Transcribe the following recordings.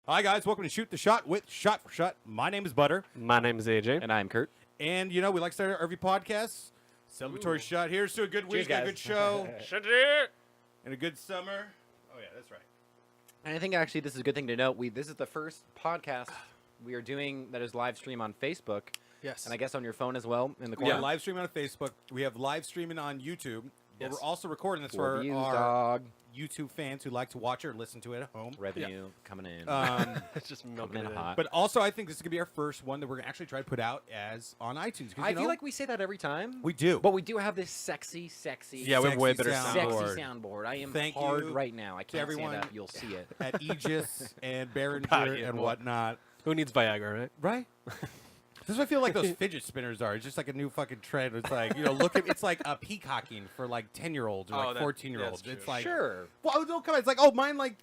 Hi, guys. Welcome to Shoot the Shot with Shot for Shot. My name is Butter. My name is AJ. And I'm Kurt. And, we like to start every podcast. Celebratory shot. Here's to a good week, Cheers, a guys. good show, and a good summer. Oh, yeah, that's right. And I think actually this is a good thing to note. This is the first podcast we are doing that is live stream on Facebook. Yes. And I guess on your phone as well in the We corner. have live streaming on Facebook. We have live streaming on YouTube. But Yes. we're also recording this For for views, our dog. YouTube fans who like to watch or listen to it at home. Revenue coming in. It's just milking coming it in in. hot. But also, I think this is going to be our first one that we're going to actually try to put out as on iTunes. 'Cause, I feel like we say that every time. we do. But we do have this sexy, Yeah, we have way Sexy better soundboard. sexy soundboard. I am Thank hard you right now. I can't everyone say that. You'll see it. at Aegis and Proud of Behringer you, and boy. whatnot. Who needs Viagra, right? Right? This is what I feel like those fidget spinners are. It's just like a new fucking trend. It's like, look at it's like a peacocking for like 10-year-olds or Oh, like that- 14-year-olds. that's It's true. like Sure. well, don't come. It's like, oh, mine like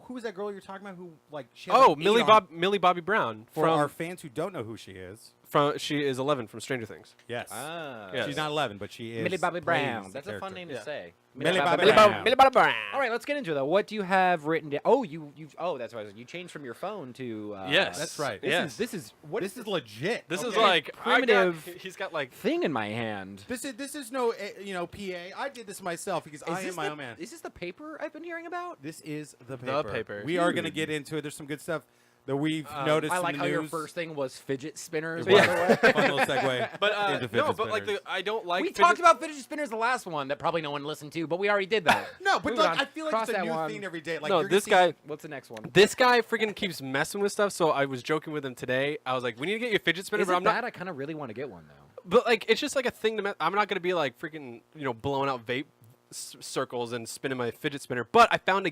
who was that girl you're talking about who like she had, Oh, like, Millie 8 on- Millie Bobby Brown for from our fans who don't know who she is. she is 11 from Stranger Things. Yes. Ah. Yeah. She's not 11, but she is. Millie Bobby plays Brown. the That's a fun character. name Yeah. to say. Millie Bobby Brown. Millie Bobby Brown. All right, let's get into it though. What do you have written down? Oh, that's what I was. You changed from your phone to. Yes. That's right. This is what This is legit. This is okay? like primitive- He's got like thing in my hand. This is no PA. I did this myself because I am my own man. Is this the paper I've been hearing about? This is the paper. paper. We are going to Dude. get into it. There's some good stuff that we've noticed. I in like the how your news. first thing was fidget spinners. It was. by the way. Fun little segue. but into no, fidget but like spinners. I don't like We fidget- talked about fidget spinners the last one that probably no one listened to, but we already did that. No, but Moving like, on. I feel like Cross it's a that new one. thing every day. Like No, you're this gonna see- guy What's the next one? This guy freaking keeps messing with stuff, so I was joking with him today. I was like, "We need to get you a fidget spinner," Is but it I'm bad? not. I kind of really want to get one though. But like, it's just like a thing to. I'm not gonna be like freaking, blowing out vape circles and spinning my fidget spinner. But I found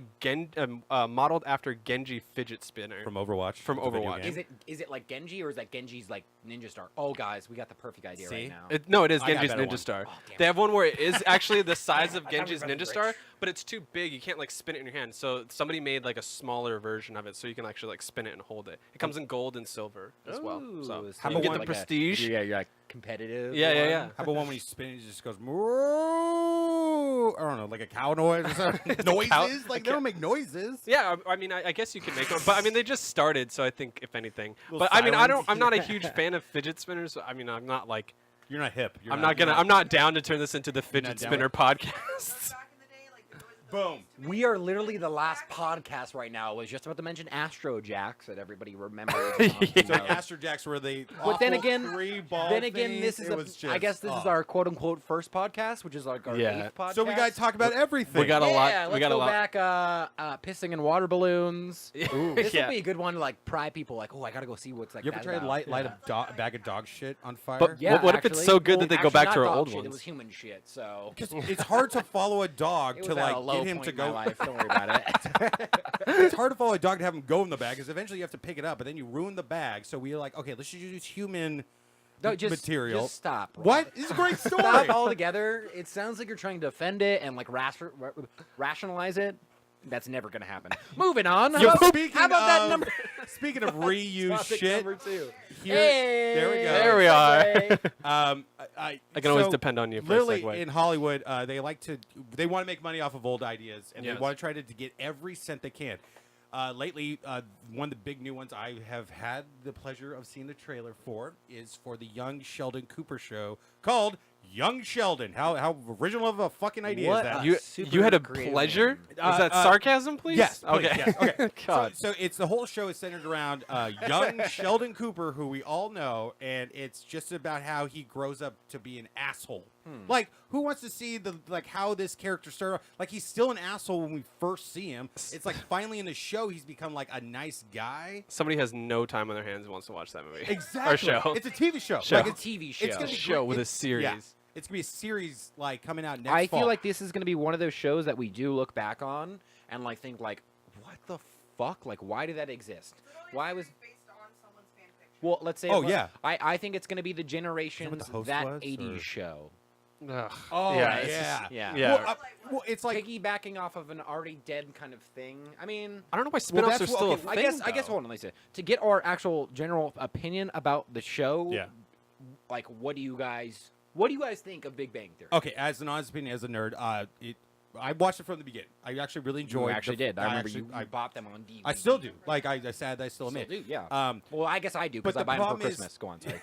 a modeled after Genji fidget spinner. from Overwatch. From It's a video Overwatch. game. Is it like Genji or is that Genji's like Ninja Star? Oh, guys, we got the perfect idea See? right now. No, it is I got a Genji's better Ninja one. Star. Oh, damn They it. have one where it is actually the size of I thought we Genji's were about to Ninja be Star, rich. but it's too big. You can't like spin it in your hand. So somebody made like a smaller version of it, so you can actually like spin it and hold it. It comes in gold and silver as well. So Ooh, How you about get one- the like prestige. Yeah, you're like competitive. Yeah, yeah, one. yeah. How about one when you spin it, it just goes, "Moo." I don't know, like a cow noise or something. noises? cow- Like, they don't make noises. Yeah, I mean, I guess you can make one, but I mean, they just started, so I think if anything. Little But I mean, sirens. I'm not a huge fan of fidget spinners. I mean, I'm not like, You're not hip. You're I'm not down to turn this into the not fidget down spinner with- podcast. Boom. We are literally the last podcast right now. I was just about to mention Astro Jacks that everybody remembers. So Astro Jacks were the But then awful again, three-ball then again, things. this is It was I just- guess this is oh. our quote unquote first podcast, which is like our Yeah. 8th podcast. So we got to talk about everything. We got a lot. Yeah, We let's got a go lot. back. Pissing in water balloons. Ooh, this Yeah. would be a good one to like pry people. Like, oh, I gotta go see what's like. You ever that tried to about. light a bag of dog shit on fire? But Yeah, what if it's actually. so good Well, that they go actually, back to not our dog old shit, ones? It was human shit. So Because it's hard to follow a dog it to was at a like low get him point to in my go. life. Don't worry about it. It's hard to follow a dog to have him go in the bag because eventually you have to pick it up, but then you ruin the bag. So we're like, okay, let's just use human No, just material. Just stop. bro. What? It's a great story. Stop altogether. It sounds like you're trying to defend it and like rationalize it. That's never gonna happen. Moving on. How about, Speaking how about that of- number? Speaking of reuse Topic shit, number 2. here, Hey, there we go. There we are. segue. I can always so depend on you for a Literally segue. in Hollywood, they want to make money off of old ideas, and Yes. they want to try to get every cent they can. Lately, one of the big new ones I have had the pleasure of seeing the trailer for is for the Young Sheldon Cooper show called Young Sheldon. How original of a fucking idea What is that? a You super had a creative pleasure? one. Is that Uh, sarcasm, please? Yes. please, Okay. yes, okay. God. So it's the whole show is centered around young Sheldon Cooper, who we all know, and it's just about how he grows up to be an asshole. Like, who wants to see how this character started? Like, he's still an asshole when we first see him. It's like finally in the show he's become like a nice guy. Somebody has no time on their hands and wants to watch that movie. Exactly. Or show. It's a TV show. Show. Like, It's a TV show. It's gonna be Show great. with a It's- series. Yeah. It's gonna be a series like coming out next I fall. feel like this is going to be one of those shows that we do look back on and like think like, what the fuck? Like, why did that exist? Why was? based on someone's fan fiction? Well, let's say. Oh, it was- yeah. I think it's going to be the generations host that was, 80s or- show. Ugh. Oh, yeah. yeah. it's just- Yeah. Yeah. Well, it's like Piggybacking off of an already dead kind of thing. I mean, I don't know why Well, spin-offs that's are what- still okay, a I thing. guess. though. Hold on, Lisa. To get our actual general opinion about the show. Yeah. Like, what do you guys think of Big Bang Theory? Okay, as an honest opinion, as a nerd, I watched it from the beginning. I actually really enjoyed. You actually did. I remember actually, you bought them on DVD. I still do. Like I said, I still Still admit. do, yeah. Well, I guess I do but because I the buy them for problem is- Christmas. Go on, sorry.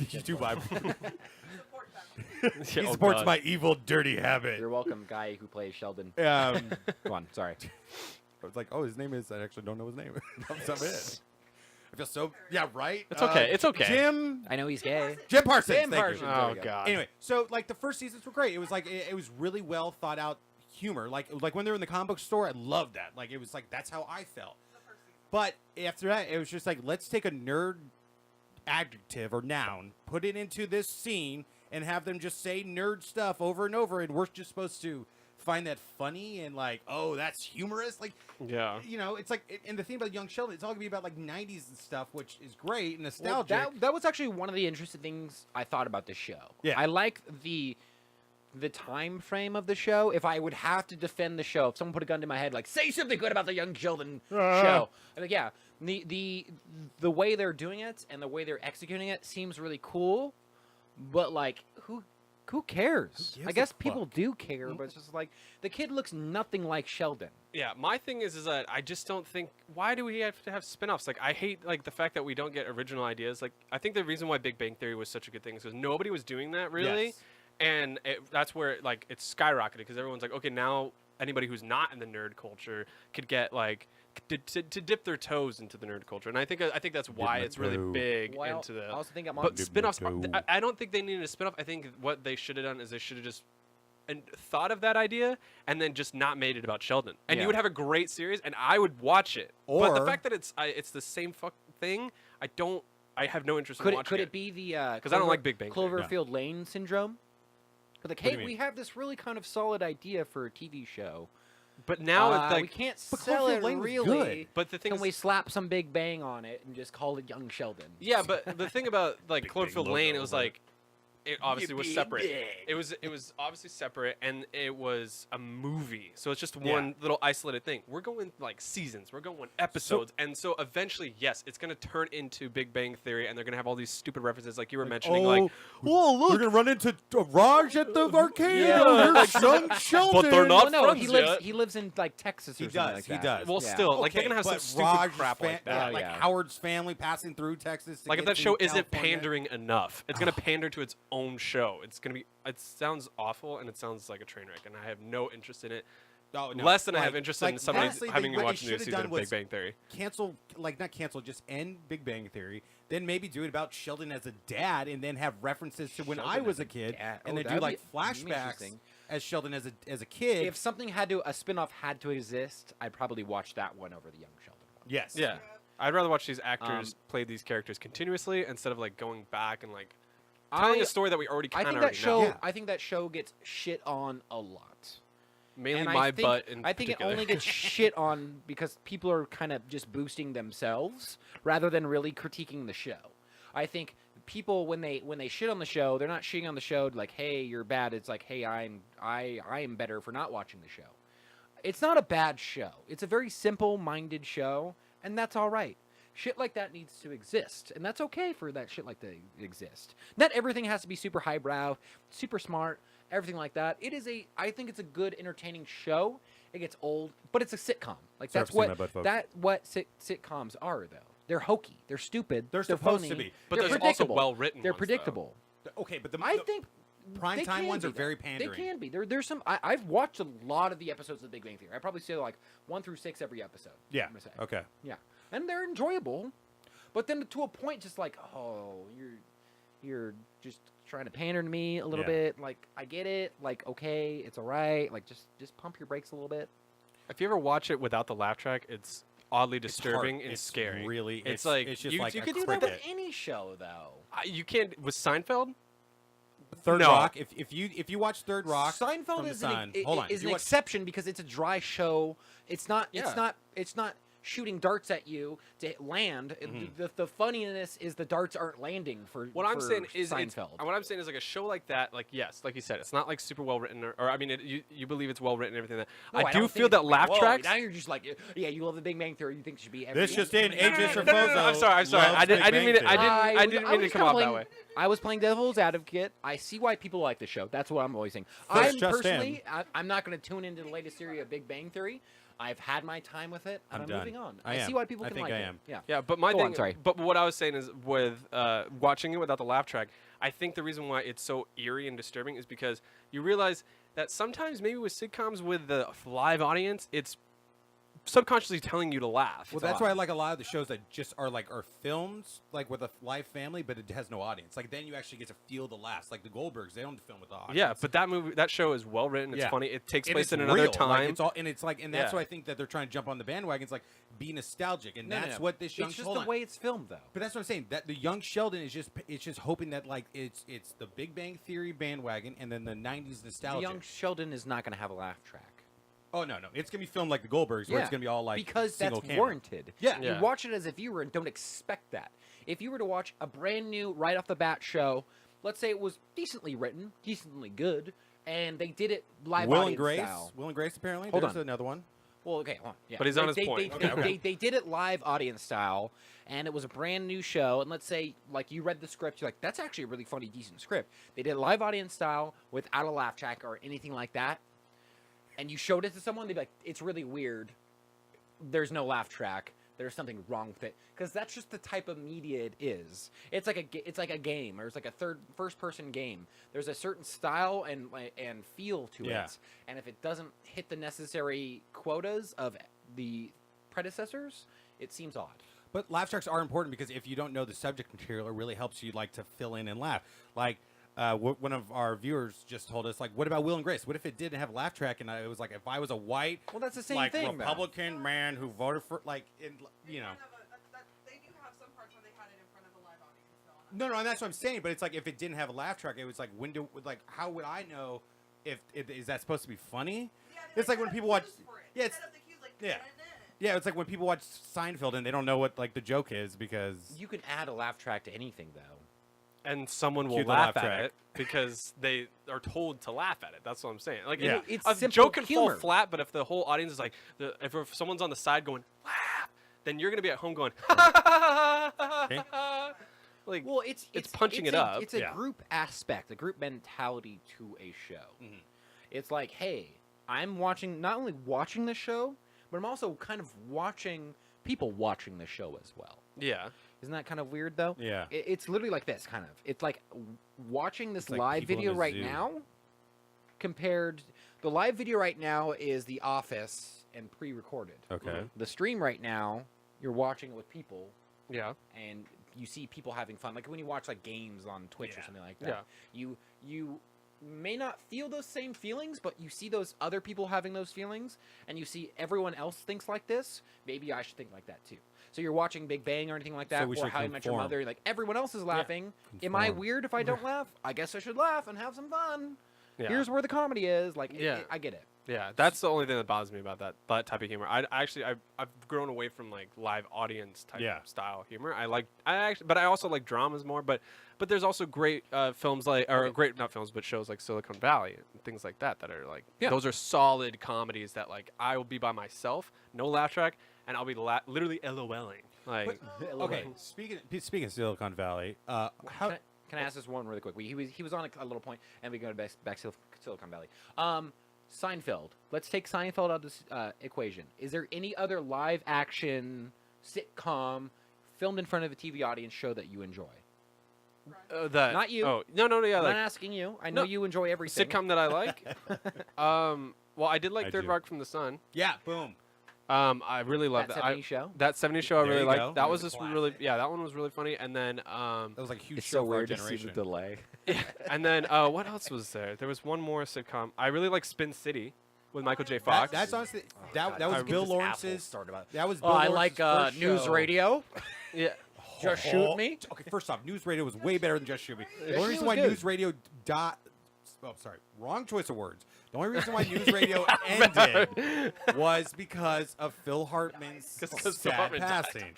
you do buy. Support them. He Oh, supports God. my evil, dirty habit. You're welcome, guy who plays Sheldon. Go on, sorry. I was like, oh, his name is. I actually don't know his name. That's it. I feel so. Yeah, right. It's okay, it's okay. Jim I know he's gay. Parsons. Jim thank Parsons. you. Oh There we go. God. Anyway, so like the first seasons were great. It was like it was really well thought out humor. Like when they were in the comic book store, I loved that. Like it was like that's how I felt. But after that, it was just like let's take a nerd adjective or noun, put it into this scene, and have them just say nerd stuff over and over, and we're just supposed to find that funny and like, oh, that's humorous. Like, Yeah. you know, it's like, and the thing about Young Sheldon, it's all gonna be about like '90s and stuff, which is great and Well, nostalgic. that was actually one of the interesting things I thought about the show. Yeah. I like the time frame of the show. If I would have to defend the show, if someone put a gun to my head, like say something good about the Young Sheldon show, I'm like, yeah, the way they're doing it and the way they're executing it seems really cool, but like who cares? gives I a guess people fuck? do care, but it's just like the kid looks nothing like Sheldon. Yeah, my thing is that I just don't think. Why do we have to have spin-offs? Like, I hate like the fact that we don't get original ideas. Like, I think the reason why Big Bang Theory was such a good thing is because nobody was doing that really, Yes. and that's where like it's skyrocketed because everyone's like, okay, now anybody who's not in the nerd culture could get like to dip their toes into the nerd culture, and I think that's why my it's really toe. big Well, into the. I also think I'm on. But Dip my spin-offs, toe. I don't think they needed a spin-off. I think what they should have done is they should have just and thought of that idea and then just not made it about Sheldon. And Yeah. you would have a great series, and I would watch it. But the Or- fact that it's the same thing, I have no interest in Could watching it be the 'Cause I don't like Big Bang Theory. Cloverfield Lane syndrome? But like, What do hey, you mean? we have this really kind of solid idea for a TV show. But now it's we like. can't But sell Cloverfield it Lane was really. good. But the thing Can is, we slap some Big Bang on it and just call it Young Sheldon? yeah, but the thing about like Big Bang Cloverfield logo Lane, it was over it. like. It obviously was Yippee separate. bang. It was obviously separate, and it was a movie. So it's just Yeah. one little isolated thing. We're going like seasons. We're going episodes, and so eventually, yes, it's gonna turn into Big Bang Theory, and they're gonna have all these stupid references, like you were mentioning, like, oh, look, we're gonna run into Raj at the arcade. Yeah. Oh, there's Young Sheldon. But they're not Well, no, friends he lives. yet. He lives in like Texas or He something does, like he that. does. well, Yeah. still, like they're Okay, gonna have some but stupid Raj's crap like that. Yeah, like Yeah. Howard's family passing through Texas. To Like if get that to show isn't California. pandering enough, it's gonna pander to its own show. It's gonna be. It sounds awful and it sounds like a train wreck, and I have no interest in it. Oh, no. Less than I Like- have interest like, in somebody honestly, having they- me what they watch a new should've season done of Big was Bang Theory. Cancel, like not cancel, just end Big Bang Theory. Then maybe do it about Sheldon as a dad, and then have references to when I Sheldon was as a a kid, dad. and Oh, then do that'd like be flashbacks interesting. as Sheldon as a kid. If something a spin-off had to exist, I'd probably watch that one over the Young Sheldon one. yes, Yeah, I'd rather watch these actors play these characters continuously instead of like going back and like telling a story that we already I kind of think already that show. know. Yeah. I think that show gets shit on a lot. Mainly And my I think, butt in I think particular. it only gets shit on because people are kind of just boosting themselves rather than really critiquing the show. I think people when they shit on the show, they're not shitting on the show like, "Hey, you're bad." It's like, "Hey, I am better for not watching the show." It's not a bad show. It's a very simple-minded show, and that's all right. Shit like that needs to exist, and that's okay for that shit like that to exist. Not everything has to be super highbrow, super smart, everything like that. I think it's a good, entertaining show. It gets old, but it's a sitcom. Like Sorry that's for saying what my butt, folks. sitcoms are, though. They're hokey. They're stupid. They're supposed phony, to be. But they're there's also predictable. well-written They're ones, though. predictable. Okay, but I think prime they time can ones be, are very though. pandering. They can be. There's some. I've watched a lot of the episodes of Big Bang Theory. I probably say like 1 through 6 every episode. Yeah. I'm gonna say. Okay. Yeah, and they're enjoyable, but then to a point, just like, oh, you're just trying to pander to me a little Yeah. bit. Like, I get it. Like, okay, it's all right. Like, just pump your brakes a little bit. If you ever watch it without the laugh track, it's oddly It's disturbing hard. and It's scary. Really, it's like it's just you, like you a could Do do that that. with any show, though. You can't with Seinfeld. Third No. Rock. If you watch Third Rock, Seinfeld from the is Sun, an, hold on. is If an you watch- exception because it's a dry show. It's not. Yeah. It's not. It's not shooting darts at you to land. The funniness is the darts aren't landing for What I'm for saying is, Seinfeld. what I'm saying is like a show like that, like yes, like you said, it's not like super well written, or I mean, you believe it's well written and everything. No, I do don't feel think that it's- laugh whoa, tracks. Now you're just like, yeah, you love the Big Bang Theory. You think it should be every. This just in, No, no, no, Agent no, no, no, Trafoso. no, I'm sorry. I didn't mean it. I didn't mean to come out that way. I was playing devil's advocate. I see why people like the show. That's what I'm always saying. That's I'm just personally, I'm not going to tune into the latest series of Big Bang Theory. I've had my time with it, and I'm I'm done. moving on. I I am. see why people I can think like I it. am. Yeah. Yeah, but my Go thing. on, sorry. But what I was saying is with watching it without the laugh track, I think the reason why it's so eerie and disturbing is because you realize that sometimes maybe with sitcoms with the live audience, it's subconsciously telling you to laugh. Well, that's why I like a lot of the shows that just are films like with a live family, but it has no audience. Like then you actually get to feel the laughs. Like the Goldbergs, they don't film with the audience. Yeah, but that show is well written. It's Yeah. funny. It takes And place it's in another real. time. Like, it's all, and it's like, and that's Yeah. why I think that they're trying to jump on the bandwagon. It's like be nostalgic, and No, that's no. what this Young It's just hold the on. way it's filmed, though. But that's what I'm saying. That the Young Sheldon is just hoping that like it's the Big Bang Theory bandwagon, and then the '90s The nostalgia. Young Sheldon is not going to have a laugh track. Oh no, it's gonna be filmed like the Goldbergs, where it's gonna be all like because single that's camera. warranted. Yeah. Yeah. You watch it as a viewer and don't expect that. If you were to watch a brand new, right off the bat show, let's say it was decently written, decently good, and they did it live Will and audience Grace. style. Will and Grace apparently. Hold There's on. another one. Well, okay, hold on. Yeah. But he's on They- his they- point. They, Okay, they did it live audience style, and it was a brand new show. And let's say, like, you read the script, you're like, that's actually a really funny, decent script. They did it live audience style without a laugh track or anything like that. And you showed it to someone, they'd be like, it's really weird. There's no laugh track. There's something wrong with it, because that's just the type of media it is. It's like a game, or it's like a first person game. There's a certain style and feel to Yeah. it, and if it doesn't hit the necessary quotas of the predecessors, it seems odd. But laugh tracks are important because if you don't know the subject material, it really helps you like to fill in and laugh. Like one of our viewers just told us, like, what about Will and Grace? What if it didn't have a laugh track? And it was like, if I was a white, Well, that's the same like thing, though. Republican man who voted for, like, in, you know. They do have some parts where they had it in front of a live audience. Though, No, and that's what I'm saying. But it's like if it didn't have a laugh track, it was like how would I know if is that supposed to be funny? Yeah, It's like when people watch. Yeah, it's Set up the cues, like, yeah. "Nah, nah, nah." yeah, it's like when people watch Seinfeld and they don't know what like the joke is because You can add a laugh track to anything, though. And someone will Cue the laugh laugh at track. it because they are told to laugh at it. That's what I'm saying. Like, Yeah. It's a simple joke can humor. fall flat, but if the whole audience is like, if someone's on the side going laugh, then you're gonna be at home going, like, Well, it's punching it a, up. It's a Yeah. group aspect, a group mentality to a show. Mhm. It's like, hey, I'm not only watching the show, but I'm also kind of watching people watching the show as well. yeah, Isn't that kind of weird, though? yeah. It's literally like this, kind of. It's like watching this It's like live people in video the right zoo. now compared. The live video right now is The Office and pre-recorded. Okay. The stream right now, you're watching it with people, yeah, and you see people having fun. Like when you watch like games on Twitch or Yeah. something like that. You may not feel those same feelings, but you see those other people having those feelings, and you see everyone else thinks like this. Maybe I should think like that too. So you're watching Big Bang or anything like that, we or should How I Met Your conform. Mother. Like everyone else is laughing. Am I Conform. weird if I don't laugh? I guess I should laugh and have some fun. yeah. Here's where the comedy is. Like, Yeah. I get it. Yeah, that's the only thing that bothers me about that type of humor. I've grown away from like live audience type Yeah. style humor. But I also like dramas more. But there's also great films great not films but shows like Silicon Valley and things like that that are like those are solid comedies that like I will be by myself, no laugh track, and I'll be literally LOLing. Like, Okay. Speaking of Silicon Valley, how Can I ask this one really quick? He was on a little point, and we go back to Silicon Valley. Seinfeld. Let's take Seinfeld out of this equation. Is there any other live action sitcom filmed in front of a TV audience show that you enjoy? that Not you. Oh no, yeah, I'm like not asking you. I know No. you enjoy everything. sitcom that I like. Well, I did like I Third do. Rock from the Sun. yeah, boom. I really love That that. 70s show. That 70s show I There really you liked. go. That It was was a just really, classic. yeah, that one was really funny. And then, That was like a huge It's show so for our weird to see generation. the delay. and then what else was there? There was one more sitcom. I really like Spin City with Michael J. Fox. That's honestly Oh, that God, was don't get Bill this asshole Lawrence's. started about. That was Oh, Bill I Lawrence's like first news show. radio. yeah. Just shoot me. Okay, first off, news radio was way better than Just Shoot Me. The Shoot only Me reason was why good. news radio wrong choice of words. The only reason why news radio ended was because of Phil Hartman's 'Cause Phil sad Hartman died. passing.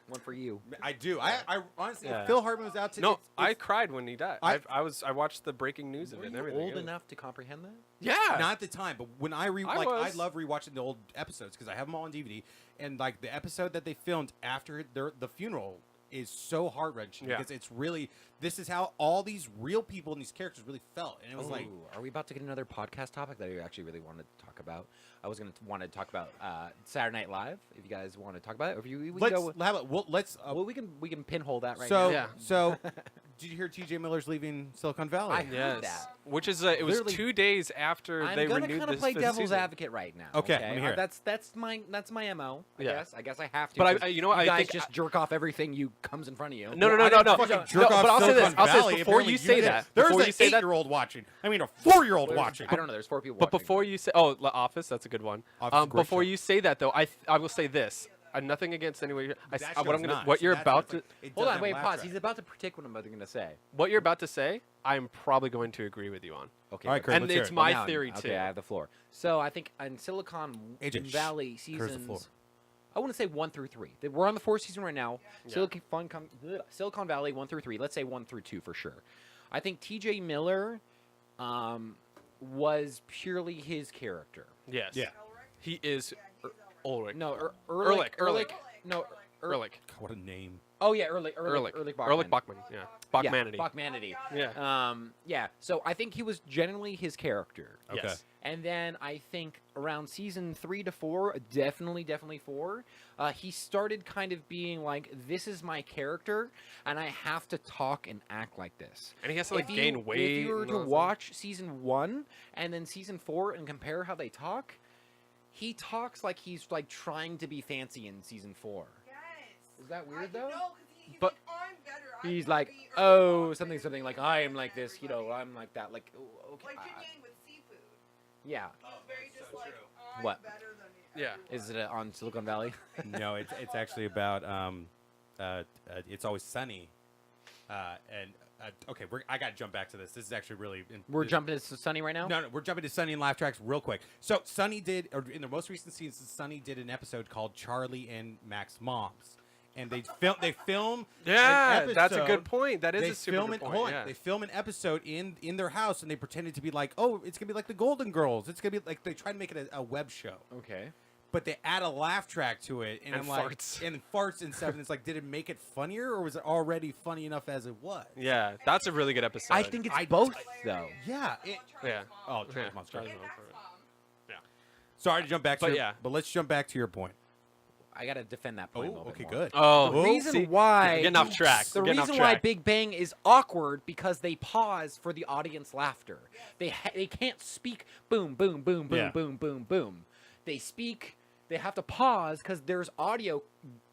One for you. I do. I honestly, Yeah. if Phil Hartman was out today, No, I cried when he died. I- I watched the breaking news of Were it and you everything. old It was- enough to comprehend that? Yeah. not at the time, but when I I was. love rewatching the old episodes because I have them all on DVD, and like the episode that they filmed after the funeral is so heart wrenching Yeah. because it's really this is how all these real people and these characters really felt, and it was like Ooh, are we about to get another podcast topic that I actually really wanted to talk about? I was going to want to talk about Saturday Night Live. If you guys want to talk about it, or if you we can let's go. have it. Well, let's. Well, we can pinhole that right so now. Yeah. so, did you hear T.J. Miller's leaving Silicon Valley? I heard Yes. that. Which is it was Literally- 2 days after I'm they gonna renewed kind this of play fifth devil's season. advocate right now. Okay, let me hear it. That's my mo. Yeah. I guess I have to. But 'cause you know what, you I guys think just jerk off everything you comes in front of you. No, I no, didn't no. fucking No, jerk off but I'll say Silicon this. I'll say Valley. this before Apparently you say did. that. There's Before an you say that. 8-year-old watching. I mean, a 4-year-old There's- watching. I don't know. There's 4 people. But watching. before you say, Office, that's a good one. Office is a great Before show. you say that, though, I will say this. Nothing against anyone. That what show's I'm gonna, not. what See, you're that's about what's to, like, it hold doesn't on, wait, laugh pause. track. He's about to predict what I'm about to say. what you're about to say, I'm probably going to agree with you on. Okay. All right, good. Chris, And let's hear it's it. my Now- theory Okay, too. I have the floor. So I think in Silicon AJ, shh. Valley Clears the floor. seasons, I want to say 1 through 3. We're on the 4th season right now. Yeah. Silicon Valley 1 through 3. Let's say 1 through 2 for sure. I think T.J. Miller was purely his character. Yes. Yeah. He is Ulrich. No, Ehrlich. No, Ehrlich. God, what a name. Oh yeah, Ehrlich Ehrlich Bachman. Bachman. Yeah. Bachmanity. Yeah, Bachmanity. Yeah. Yeah. So I think he was generally his character. Okay. Yes. And then I think around season 3 to 4, definitely 4, he started kind of being like, this is my character, and I have to talk and act like this. And he has to like If you- gain weight. If you were and to all that watch season 1 and then season 4 and compare how they talk, he talks like he's like trying to be fancy in season 4. Yes. Is that weird, I though? No, because he's But like, I'm better. I'm He's gonna like, be oh, Earth something like I am like this, you know, I'm like that, like okay, Like Jim Yang with seafood. yeah. He was very just like, I'm What? better than Yeah. everyone. Is it on Silicon Valley? No, it's actually about It's Always Sunny, and okay, I got to jump back to this. This is actually really. We're jumping to Sunny right now. No, we're jumping to Sunny and laugh tracks real quick. So Sunny did, or in the most recent season, Sunny did an episode called Charlie and Mac's Moms, and they film. Yeah, an that's a good episode- point. That is They a super film good it. point. Hold on. Yeah. They film an episode in their house, and they pretended to be like, oh, it's gonna be like the Golden Girls. It's gonna be like they try to make it a web show. Okay. But they add a laugh track to it, and, And I'm like, farts. and farts and stuff. And it's like, did it make it funnier, or was it already funny enough as it was? Yeah, that's a really good episode. I think it's I- both though. Yeah. Yeah. Oh, Yeah. Charlie's Mom's great. Charlie's And Mom's Mac's great. mom. Sorry to jump back to But your, yeah. but let's jump back to your point. I gotta defend that point. a Oh, little okay, bit more. good. Oh, The reason see, why you're getting off track. The We're getting off reason why track. Big Bang is awkward because they pause for the audience laughter. They can't speak boom boom boom boom Yeah. boom boom boom. They speak. They have to pause because there's audio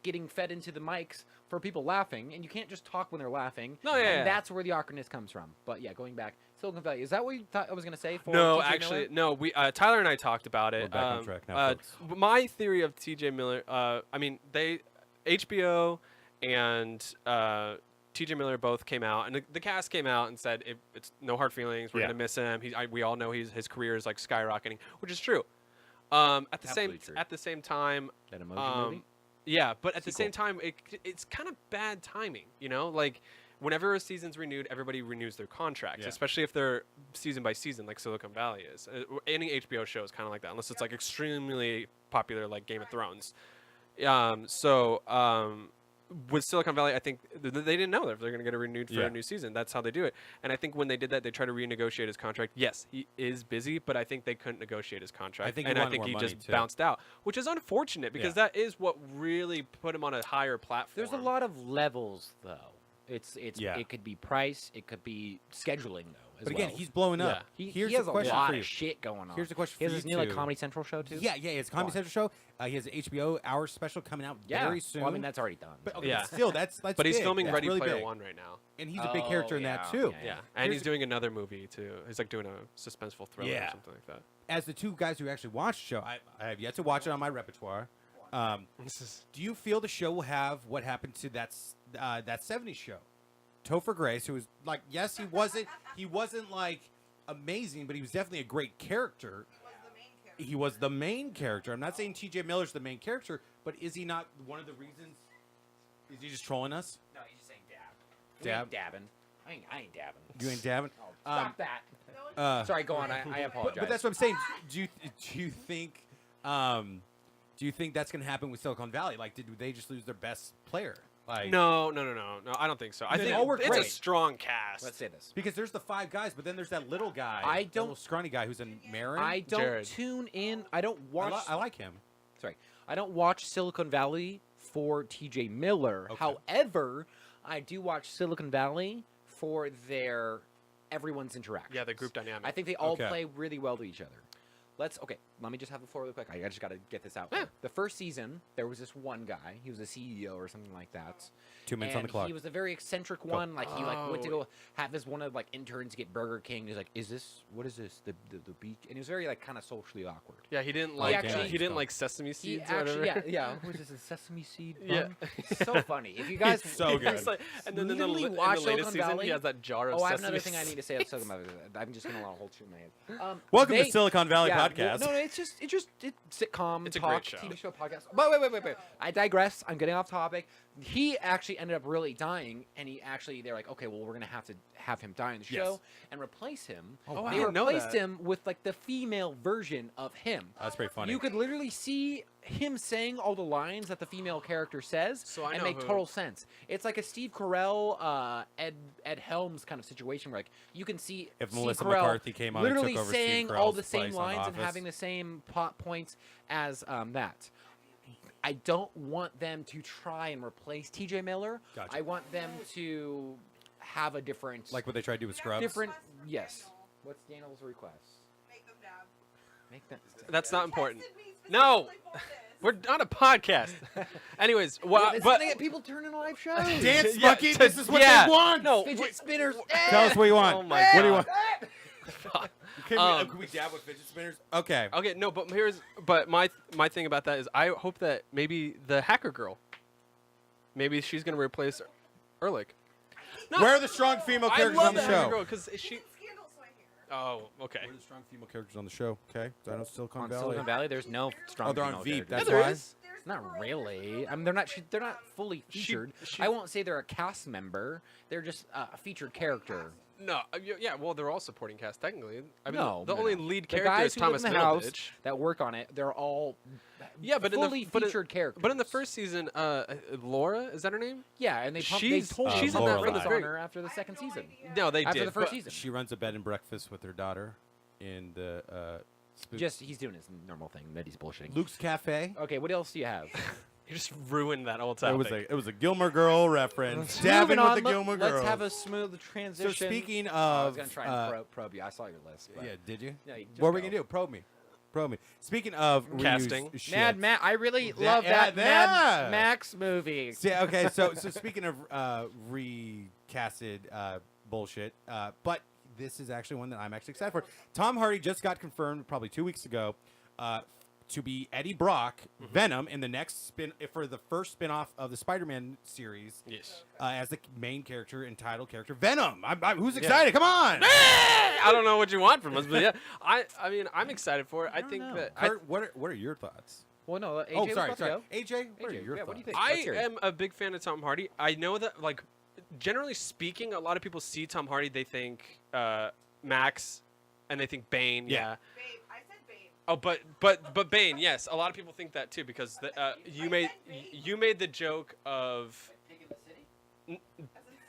getting fed into the mics for people laughing, and you can't just talk when they're laughing. No, yeah, and yeah. that's where the awkwardness comes from. But yeah, going back, Silicon Valley. Is that what you thought I was gonna say? For No, T.J. actually, Miller? no. We Tyler and I talked about it. We're back on track now, folks. My theory of T.J. Miller. I mean, HBO and T.J. Miller both came out, and the cast came out and said it's no hard feelings. We're Yeah. gonna miss him. We all know his career is like skyrocketing, which is true. At the Absolutely true. same time, That emoji movie. yeah, but at the Sequel. same time, it's kind of bad timing, you know? Like, whenever a season's renewed, everybody renews their contracts, Yeah. especially if they're season by season, like Silicon Valley is. Any HBO show is kind of like that, unless it's like extremely popular, like Game of Thrones. With Silicon Valley, I think they didn't know if they're going to get it renewed for Yeah. a new season. That's how they do it. And I think when they did that, they tried to renegotiate his contract. Yes, he is busy, but I think they couldn't negotiate his contract. I think he and I wanted think more he money, just too. bounced out, which is unfortunate because Yeah. that is what really put him on a higher platform. There's a lot of levels though. It's Yeah. It could be price. It could be scheduling though. As But again, well. he's blowing up. He Here's has the a question lot for you. of shit going on. Here's the question He has for this you new like two. Comedy Central show too. Yeah, it's a Comedy Go on. Central show. He has an HBO Hour special coming out Yeah. very soon. Well, I mean that's already done. but, so. okay, Yeah. but still, that's But he's big. filming That's Ready really Player big. One right now. And he's a big character in that yeah, too. yeah, Yeah, yeah. and Here's he's the- doing another movie too. He's like doing a suspenseful thriller Yeah. or something like that. As the two guys who actually watched the show, I have yet to watch it on my repertoire. This is Do you feel the show will have what happened to that 70s show? Topher Grace, who was like, yes, he wasn't like amazing, but he was definitely a great character. He was the main character. He was the main character. I'm not saying T.J. Miller's the main character, but is he not one of the reasons? Is he just trolling us? No, he's just saying dab. Dab? We ain't dabbing. I ain't dabbing. You ain't dabbing? Oh, stop that. Sorry, go on. I apologize. But that's what I'm saying. Do you think that's going to happen with Silicon Valley? Like, did they just lose their best player? Like, No, I don't think so. I They think all work it's great. a strong cast. Let's say this. because there's the 5 guys, but then there's that little guy. I that don't- little scrawny guy who's in Marin. I don't Jared. tune in. I don't watch. I like him. Sorry, I don't watch Silicon Valley for T.J. Miller. Okay. However, I do watch Silicon Valley for their everyone's interaction. Yeah, the group dynamic. I think they all Okay. play really well to each other. Let me just have the floor really quick. I just got to get this out. Yeah. there. The first season, there was this one guy. He was a CEO or something like that. 2 minutes on the And clock. He was a very eccentric one. Like he went to Oh. go have his one of like interns get Burger King. He's like, what is this? The beak? And he was very like kind of socially awkward. Yeah, he didn't He like actually- he didn't like sesame He seeds or actually, whatever. yeah. What is this? A sesame seed? Yeah. Bun? So funny. If you guys, so good. It's like- and then in the, Literally in the watch latest Silicon season, Valley. he has that jar of Oh, I have sesame another thing I need to say. seeds. About Silicon Valley. I'm just gonna hold too in my head. Welcome they- to Silicon Valley yeah, podcast. No, it's sitcom It's a talk, great show. TV show podcast. Wait. I digress. I'm getting off topic. He actually ended up really dying, and they're like, okay, well, we're gonna have to have him die in the Yes. show and replace him. Oh, I They didn't know replaced that. him with like the female version of him. That's pretty funny. You could literally see him saying all the lines that the female character says So I and know make who- total sense. It's like a Steve Carell, Ed Helms kind of situation where like you can see If Steve Melissa Carell McCarthy came on and literally took over Steve saying all Carell's the same place on lines and Office. having the same plot points as that. I don't want them to try and replace T.J. Miller. Gotcha. I want them to have a different, like what they tried to do with Scrubs. different. Request from Yes. Daniel. What's Daniel's request? Make them dab. Make that. That's not He important. texted me No! specifically for this. We're on a podcast. Anyways, Well, it's but gonna get people turning live shows. Dance Yeah, monkey. to- This is what yeah. they want. No, Fidget spinners. Tell us what you want. Oh my What do you God. want? Can we dab with fidget spinners? Okay. Okay, no, but my thing about that is I hope that maybe the hacker girl, maybe she's gonna replace Ehrlich. No, Where are the strong female I characters love on the the hacker show? girl because she. Scandal, so I hear. Oh, okay. Where are the strong female characters on the show? Okay. So I know Silicon On Valley. Silicon Valley, there's no strong. Oh, they're on female Veep. characters. That's there why. is. There's Not girls, really. there's I mean, they're not fully She- featured. she- I won't say they're a cast member. They're just a featured character. No, yeah, well, they're all supporting cast technically. I mean, No, the no, only no. lead The character guys is who live Thomas in the house Middleditch. that work on it, they're all Yeah, but fully in the featured characters. But in the first season, Laura is that her name? yeah, and they she's- told she's me in that to from the focus very- on her after the I have second no season. idea. No, they After did. the first but- season. She runs a bed and breakfast with her daughter in the spook- Just he's doing his normal thing that he's bullshitting. Luke's Cafe. Okay, what else do you have? You just ruined that whole It topic. was a Gilmore Girl reference. Dabbing Moving on, with the Gilmore let's Girls. have a smooth transition. So speaking Oh, I was of, gonna try and probe you. I saw your list. But yeah, did you? Yeah, you just What are we go. gonna do? Probe me. Speaking of Casting. reused Mad shit. Max. I really That- love that yeah, Mad that. Max movie. Okay, so speaking of recasted bullshit, but this is actually one that I'm actually excited for. Tom Hardy just got confirmed probably 2 weeks ago to be Eddie Brock, Venom, in the next for the first spin-off of the Spider-Man series Yes. as the main character and title character Venom. Who's excited? Come on, I don't know what you want from us, but yeah, I mean, I'm excited for it. I don't think know. that Kurt, what are your thoughts? Well, no, AJ Oh, was sorry, about to sorry. go. AJ, what are AJ, your yeah, thoughts? what do you think? Let's I hear it. am a big fan of Tom Hardy. I know that, like, generally speaking, a lot of people see Tom Hardy, they think Max, and they think Bane. Yeah. Babe, I said babe. Oh, but Bane, yes. A lot of people think that too because you made the joke of As in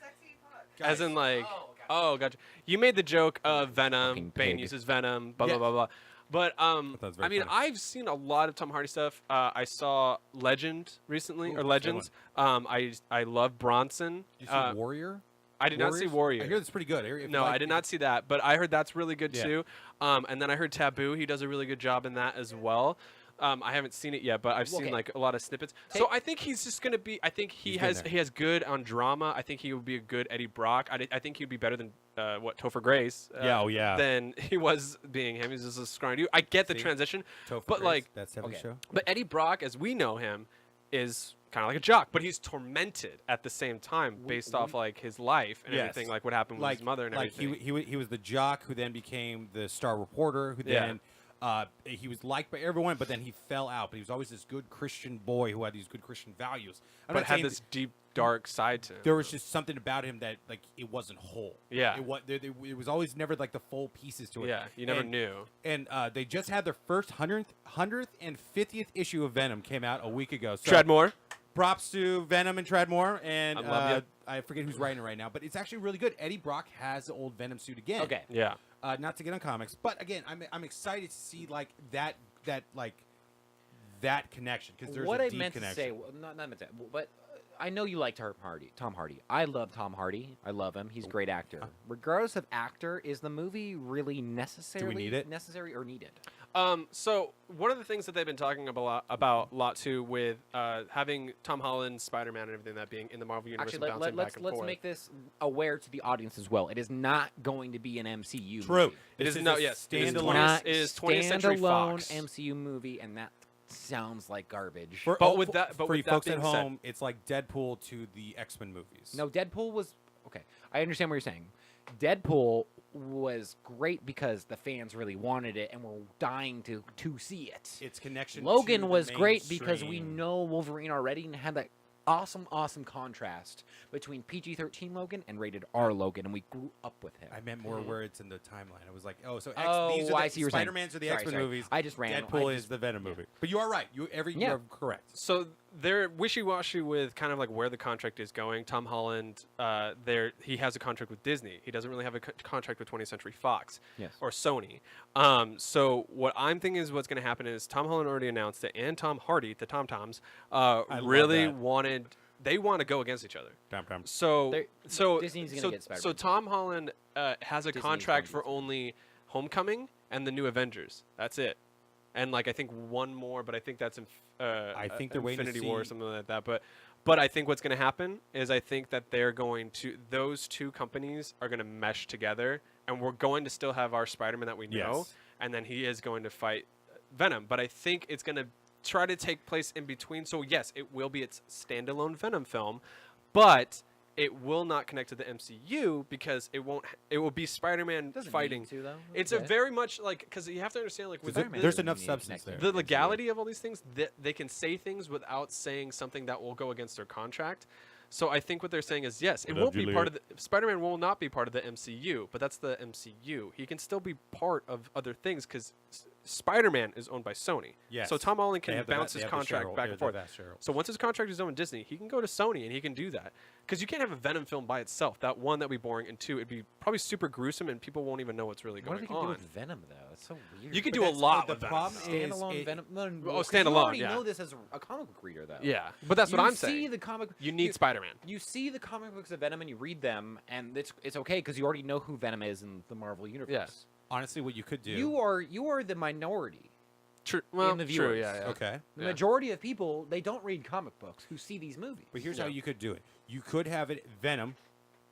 sexy fuck. as in like gotcha. You made the joke of Venom. Fucking Bane pig. uses Venom. Blah Yeah. blah blah blah. But thought it was very I mean, funny. I've seen a lot of Tom Hardy stuff. I saw Legend recently, Ooh, or good Legends. I love Bronson. Did you see Warrior? I did not see Warrior. I hear that's pretty good. If you No, like- I did not see that, but I heard that's really good Yeah. too. And then I heard Taboo. He does a really good job in that as well. I haven't seen it yet, but I've seen Okay. like a lot of snippets. So I think he's just gonna be. I think He's getting there. he has good on drama. I think he would be a good Eddie Brock. I think he'd be better than Topher Grace. Yeah, oh, yeah. Than he was being him. He's just a scrawny dude. I get the See? transition, Topher but Grace, like, that 70s okay. show. but Eddie Brock, as we know him, is kind of like a jock, but he's tormented at the same time based off like his life and Yes. everything, like what happened with his mother and everything. He was the jock who then became the star reporter, who then he was liked by everyone, but then he fell out. But he was always this good Christian boy who had these good Christian values. I'm but not had saying this deep, dark side to him. there was just something about him that like it wasn't whole. Yeah. It was always never like the full pieces to it. Yeah, you never And- knew. And they just had their first 100th and 50th issue of Venom came out a week ago. So Treadmore. props to Venom and Treadmore, and I love ya. I forget who's writing it right now, but it's actually really good. Eddie Brock has the old Venom suit again. Okay. Yeah. Not to get on comics, but again, I'm excited to see like that connection because there's what a I deep meant connection. to say, well, not meant to, but I know you like Tom Hardy. I love Tom Hardy. I love him. He's a great actor. Regardless of actor, is the movie really necessary? need it? Necessary or needed? So one of the things that they've been talking about a lot too with having Tom Holland, Spider-Man, and everything that being in the Marvel universe Actually, and bouncing back and let's forth. make this aware to the audience as well. It is not going to be an MCU True. movie. It This is no, a yes, it is standalone. Not It is 20th Century standalone Fox. MCU movie, and that sounds like garbage. For, But with that- but for with you that folks at being said- home, it's like Deadpool to the X-Men movies. No, Deadpool was okay. I understand what you're saying. Deadpool was great because the fans really wanted it and were dying to see it. Its connection. to Logan the was great because we mainstream. know Wolverine already and had that awesome contrast between PG-13 Logan and rated R Logan, and we grew up with him. I meant more where it's in the timeline. I was like, oh, so Oh, these are I the see what you're saying. Spider-Man's are the Sorry, X-Men sorry. movies. I just ran. Deadpool I is just- the Venom movie. But you are right. You Yeah. are correct. So they're wishy-washy with kind of like where the contract is going. Tom Holland, he has a contract with Disney. He doesn't really have a contract with 20th Century Fox Yes. or Sony. So what I'm thinking is what's going to happen is Tom Holland already announced it, and Tom Hardy, the Tom Toms, love really that. they want to go against each other. Tom. So They're- so Disney's gonna so, get Spider-Man. so Tom Holland has a Disney's contract gonna for only Homecoming and the new Avengers. That's it. And like I think one more, but I think that's I think they're waiting to Infinity War or see- something like that. But I think what's going to happen is I think that those two companies are going to mesh together, and we're going to still have our Spider-Man that we know, Yes. and then he is going to fight Venom. But I think it's going to try to take place in between. So yes, it will be its standalone Venom film, but it will not connect to the MCU because it will be Spider-Man Doesn't fighting. need to, though. It's Okay. a very much like because you have to understand like with Spider-Man there's doesn't enough need to substance connect there. to the MCU. legality of all these things, they can say things without saying something that will go against their contract. So I think what they're saying is yes, it What up, won't be part of Juliet? the Spider-Man will not be part of the MCU, but that's the MCU. He can still be part of other things because Spider-Man is owned by Sony. Yes. So Tom Holland They can have the bounce they his have the contract sharehold- back they're and forth. the vast shareholders. So once his contract is owned Disney, he can go to Sony and he can do that. Because you can't have a Venom film by itself. That one, that'd be boring, and two, it'd be probably super gruesome, and people won't even know what's really What are going they gonna do on. with Venom though? It's so weird. You could But do a that's- lot the with problem Venom. is standalone it- Venom. No, Oh, 'cause standalone, You already yeah. know this as a comic book reader though. Yeah, but that's what I'm see saying. the comic. You need Spider-Man. You see the comic books of Venom and you read them, and it's okay because you already know who Venom is in the Marvel universe. Yeah. Honestly, what you could do. You are the minority. True. Well, the true. viewers. Yeah, yeah. Okay. The Yeah. majority of people they don't read comic books who see these movies. But here's Yeah. how you could do it. You could have it Venom,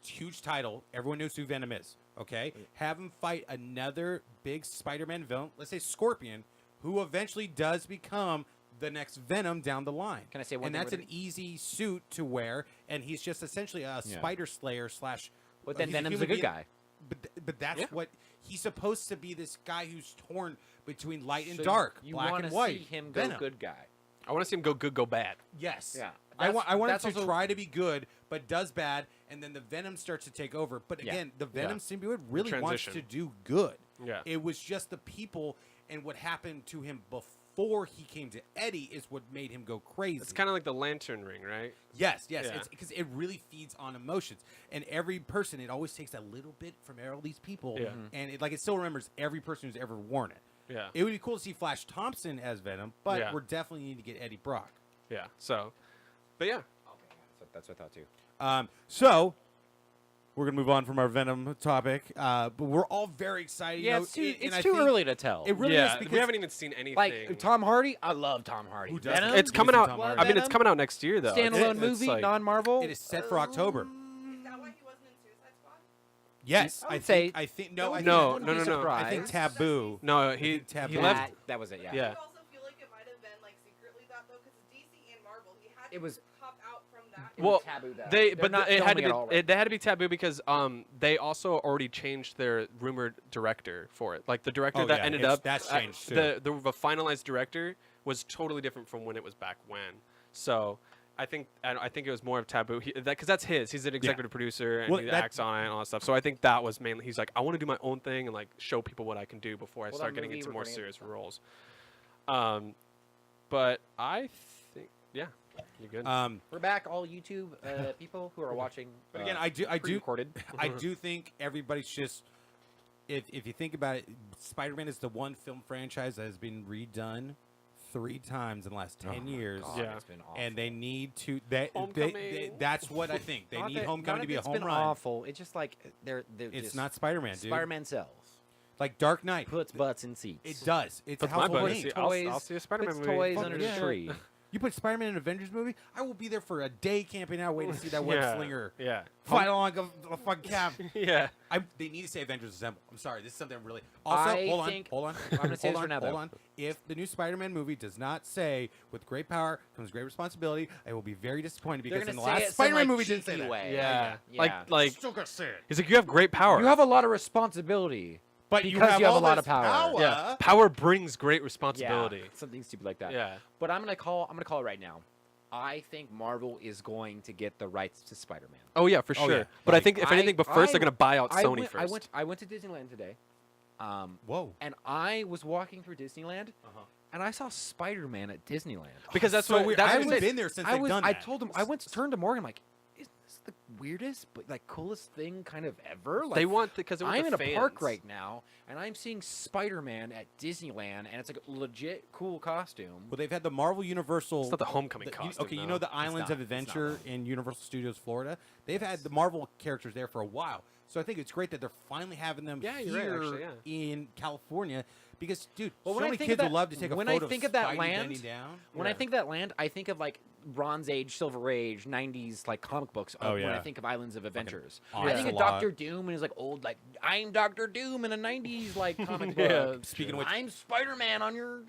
huge title. Everyone knows who Venom is. Okay. Have him fight another big Spider-Man villain. Let's say Scorpion, who eventually does become the next Venom down the line. Can I say one And thing that's with an easy suit to wear, and he's just essentially a Yeah. Spider Slayer slash. But then he's a Venom's a human good being. guy. But that's Yeah. what he's supposed to be. This guy who's torn between light and So dark, You black wanna and white. see him go Venom. good guy. I want to see him go good, go bad. Yes. Yeah. I want him That's to also- try to be good, but does bad, and then the Venom starts to take over. But Yeah. again, the Venom symbiote really wants transition. to do good. Yeah. It was just the people and what happened to him before he came to Eddie is what made him go crazy. It's kind of like the Lantern Ring, right? yes. Yeah. It's because it really feeds on emotions, and every person it always takes a little bit from all these people, Yeah. and it still remembers every person who's ever worn it. Yeah. It would be cool to see Flash Thompson as Venom, but Yeah. we're definitely need to get Eddie Brock. Yeah. So, but yeah. That's what I thought too. So we're gonna move on from our Venom topic, but we're all very excited. Yeah, you know, it's too, and it's I too think early to tell. It really yeah. is because We haven't even seen anything. Like Tom Hardy, I love Tom Hardy. Who doesn't? Venom, It's coming Give me out. some Tom I Hardy. mean, it's coming out next year though. standalone It's movie, like- non-Marvel. it is set for October. Is that why he wasn't in Suicide Squad? Yes, I would say- I think no, I No, think, no, no, no. I think Taboo. No, I he think Taboo. he left. That was it. Yeah. Yeah. I also feel like it might have been like secretly that though, because DC and Marvel, he It was Cop out from that. it Well, was taboo though. They They're but not it had to filming be at all right they had to be taboo because they also already changed their rumored director for it. Like the director Oh, that yeah, ended it's- up that's changed, too. the finalized director was totally different from when it was back when. So I think it was more of taboo because that's his. He's an executive producer and Well, he that- acts on it and all that stuff. So I think that was mainly he's like I want to do my own thing and like show people what I can do before I Well, start that getting movie into more recording serious and roles. But I think yeah, you're good. We're back, all YouTube people who are watching. But again, I do pre-recorded. I do think everybody's just if you think about it, Spider-Man is the one film franchise that has been redone 3 times in the last 10 years. God, Yeah. it's been awful. And they need to Homecoming. that's what I think. They Not need that- Homecoming not to be a that it's home been run. awful. It's just like they're It's just, not Spider-Man, dude. Spider-Man sells. Like Dark Knight. Puts butts in seats. It does. It's Puts a my household butt in name. seat. Toys, I'll see a Spider-Man puts movie. toys Fuck under yeah. the tree. You put Spider-Man in an Avengers movie, I will be there for a day camping out waiting to see that web Yeah. slinger Yeah. fight along a fucking cap. Yeah. They need to say Avengers Assemble. I'm sorry, this is something I'm really. Also, I hold on, think- hold on. I'm gonna say hold this on, right now, hold though. on. If the new Spider-Man movie does not say, "With great power comes great responsibility," I will be very disappointed They're because gonna in the say last it some, Spider-Man like, movie didn't say cheeky that. way. Yeah. Yeah. Like Still gonna say it. he's like you have great power. You have a lot of responsibility. But because you have all a lot this of power. yeah. Power brings great responsibility. Yeah, something stupid like that. Yeah. But I'm gonna call it right now. I think Marvel is going to get the rights to Spider-Man. Oh yeah, for Oh, sure. yeah. But I Like, think if anything, but first they're gonna buy out Sony went, first. I went to Disneyland today, Whoa. and I was walking through Disneyland, and I saw Spider-Man at Disneyland. Because that's So what weird. that's I what haven't they- been there since they've done I that. told him I turned to Morgan like, isn't this the weirdest but like coolest thing kind of ever? Like, they want because I'm in a park right now, and I'm seeing Spider-Man at Disneyland, and it's like a legit cool costume. Well, they've had the Marvel Universal. It's not the homecoming the- costume. okay, you no. know the Islands not. of It's not, Adventure in Universal Studios Florida? They've had the Marvel characters there for a while. So I think it's great that they're finally having them Yeah, you're right, here actually, yeah. in California because, dude, Well, so when I many think kids of would that- love to take a when I photo think of of that Spidey land, bending down. When I think that land, I think of like Bronze Age, Silver Age, 90s like comic books. Oh, When I yeah. think of Islands of Adventures, Fucking I think of Ocelot. Doctor Doom and his like old like I'm Doctor Doom in a 90s like comic Yeah, book. Speaking of which, I'm Spider-Man on your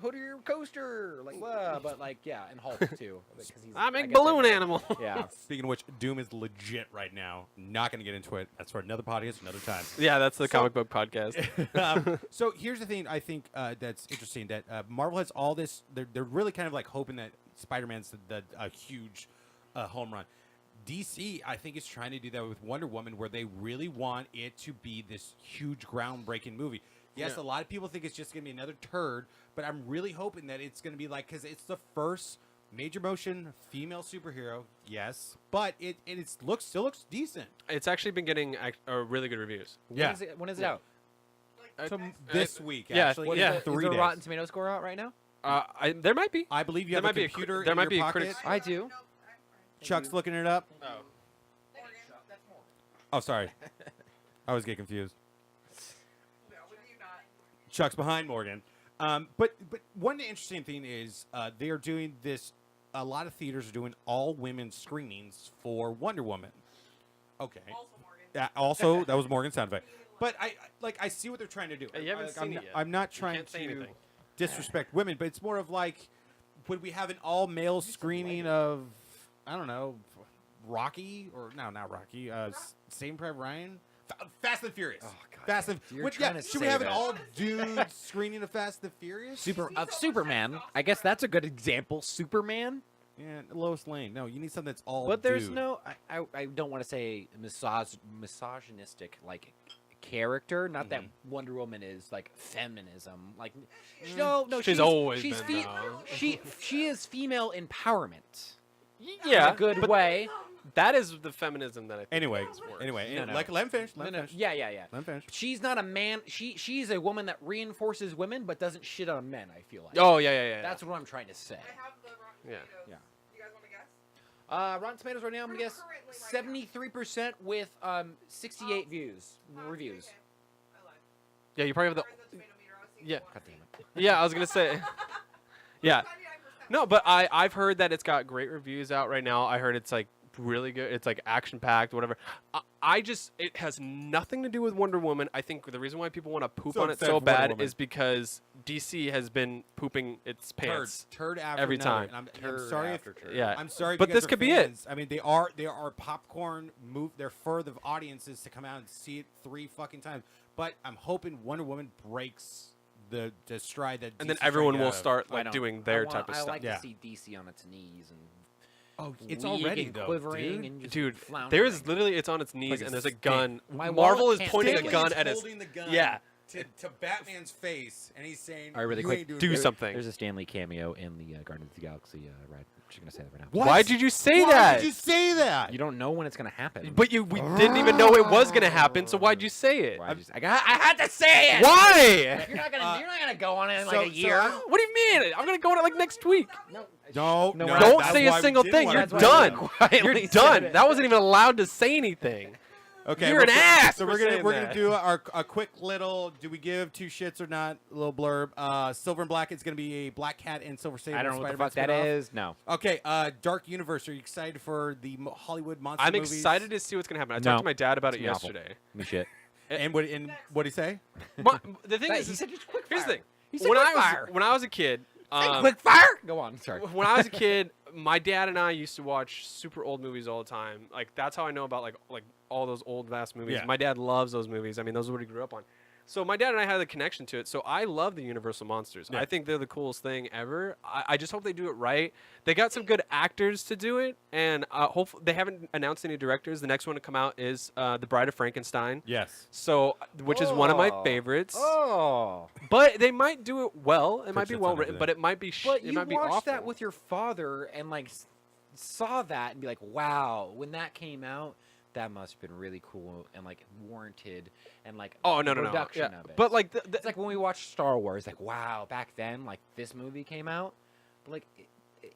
hood of your coaster, like blah. But like yeah, and Hulk too. Because he's I I make guess balloon they're- animal. Yeah. speaking of which, Doom is legit right now. Not going to get into it. That's for another podcast, another time. Yeah, that's the So- comic book podcast. So here's the thing I think that's interesting that Marvel has all this. They're really kind of like hoping that Spider-Man's a huge home run. DC, I think, is trying to do that with Wonder Woman, where they really want it to be this huge, groundbreaking movie. Yes, Yeah. a lot of people think it's just going to be another turd, but I'm really hoping that it's going to be like because it's the first major motion female superhero. Yes, but it still looks decent. It's actually been getting really good reviews. When is it out? Like, So next this week, yeah, actually, what in is Is 3 there a days. Rotten Tomato score out right now? There might be. I believe you There have a might be a computer cri- there in might your be a pocket. critics- I do. No, I'm fine. Chuck's looking it up. Oh. Morgan, that's Morgan. Oh, sorry. I was getting confused. No, with you not. Chuck's behind Morgan. But one interesting thing is they are doing this. A lot of theaters are doing all women screenings for Wonder Woman. Okay. Also Morgan. Also, that was Morgan's sound effect. But I see what they're trying to do. You haven't Like, seen I'm it not, yet. I'm not You trying can't say to anything. disrespect women, but it's more of like, would we have an all-male screening of, I don't know, Rocky or no, not Rocky. Saving Private Ryan. Fast and Furious. Oh, God. Fast and You're would- trying to should we say have an that. all-dude screening of Fast and Furious? Superman. I guess that's a good example. Superman. Yeah, Lois Lane. No, you need something that's all. But there's dude. no. I don't want to say misogynistic like character. Not that Wonder Woman is like feminism. Like no, She's always she's been, though. she is female empowerment. Yeah, in a good but way. that is the feminism that I think Anyway, is worse. anyway, No. let him finish. Let him No, no, finish. yeah. Let him finish. She's not a man. She's a woman that reinforces women but doesn't shit on men. I feel like. Oh yeah. That's what I'm trying to say. I have the Rotten Yeah. Tomatoes. Yeah. You guys want to guess? Rotten Tomatoes right now, I'm gonna guess Currently right 73% with 68 views reviews. Okay. I lied. Yeah, you probably have Where's the tomato meter? I was thinking Yeah. one. God damn it. Yeah, I was gonna say. Yeah. 99%. No, but I've heard that it's got great reviews out right now. I heard it's like really good. It's like action packed, whatever. It has nothing to do with Wonder Woman. I think the reason why people want to poop So on it instead so of Wonder bad Woman. is because DC has been pooping its pants. Turd after every another. time. And I'm Turd sorry if after turd. Yeah. I'm sorry, But if you guys this are could be it. fans. I mean, they are popcorn move. They're for the audiences to come out and see it 3 fucking times. But I'm hoping Wonder Woman breaks the stride that. And then DC's trying everyone to get will out of. start I like don't- doing I their want- type of I stuff. like Yeah. to see DC on its knees and Oh, it's weak already and though, quivering dude. and just Dude, floundering. there is literally it's on its knees Like a and there's a stick. gun. My Marvel wallet is can't pointing a stand it. gun Stanley at is his. holding the gun Yeah. to Batman's face, and he's saying, All right, really "You quick, ain't doing Do shit." something. There's a Stanley cameo in the Guardians of the Galaxy ride. I'm just gonna say that right now. What? Why did you say Why that? did you say that? You don't know when it's gonna happen. But we didn't even know it was gonna happen. So why'd you say it? Why I had to say it. Why? You're not gonna go on it in so- like a year. What do you mean? I'm gonna go on it like next week. No, No, no, we're Don't that's say a why we single didn't thing. want You're to That's why do we done. that. quietly You're said done. it. That wasn't even allowed to say anything. Okay, You're an ass So for we're gonna saying we're that. gonna do a quick little. Do we give 2 shits or not? A little blurb. Silver and Black. It's gonna be a Black Cat and Silver Sable. I don't know what the Spider-Man fuck that spin-off. is. No. Okay. Dark Universe. Are you excited for the Hollywood monster I'm movies? excited to see what's gonna happen. I No. talked to my dad about it It's gonna be awful. yesterday. Me shit. And what do you say? The thing is, He said just quick here's the fire. thing. He said When quick I was fire. when I was a kid, Quick fire. Go on. Sorry. when I was a kid, my dad and I used to watch super old movies all the time. Like that's how I know about like all those old vast movies. Yeah. My dad loves those movies. I mean, those are what he grew up on. So my dad and I had a connection to it. So I love the Universal monsters. Yeah. I think they're the coolest thing ever. I just hope they do it right. They got some good actors to do it, and hopefully they haven't announced any directors. The next one to come out is The Bride of Frankenstein. Yes. So, which is one of my Oh. favorites. Oh. But they might do it well. It might be shits well on written, everything. but it might be But it you might be watched awful. that with your father and like saw that and be like, wow, when that came out, that must have been really cool and like warranted and like Oh no the no no! production Yeah. of it. But like it's like when we watched Star Wars, like wow, back then, like this movie came out, but like,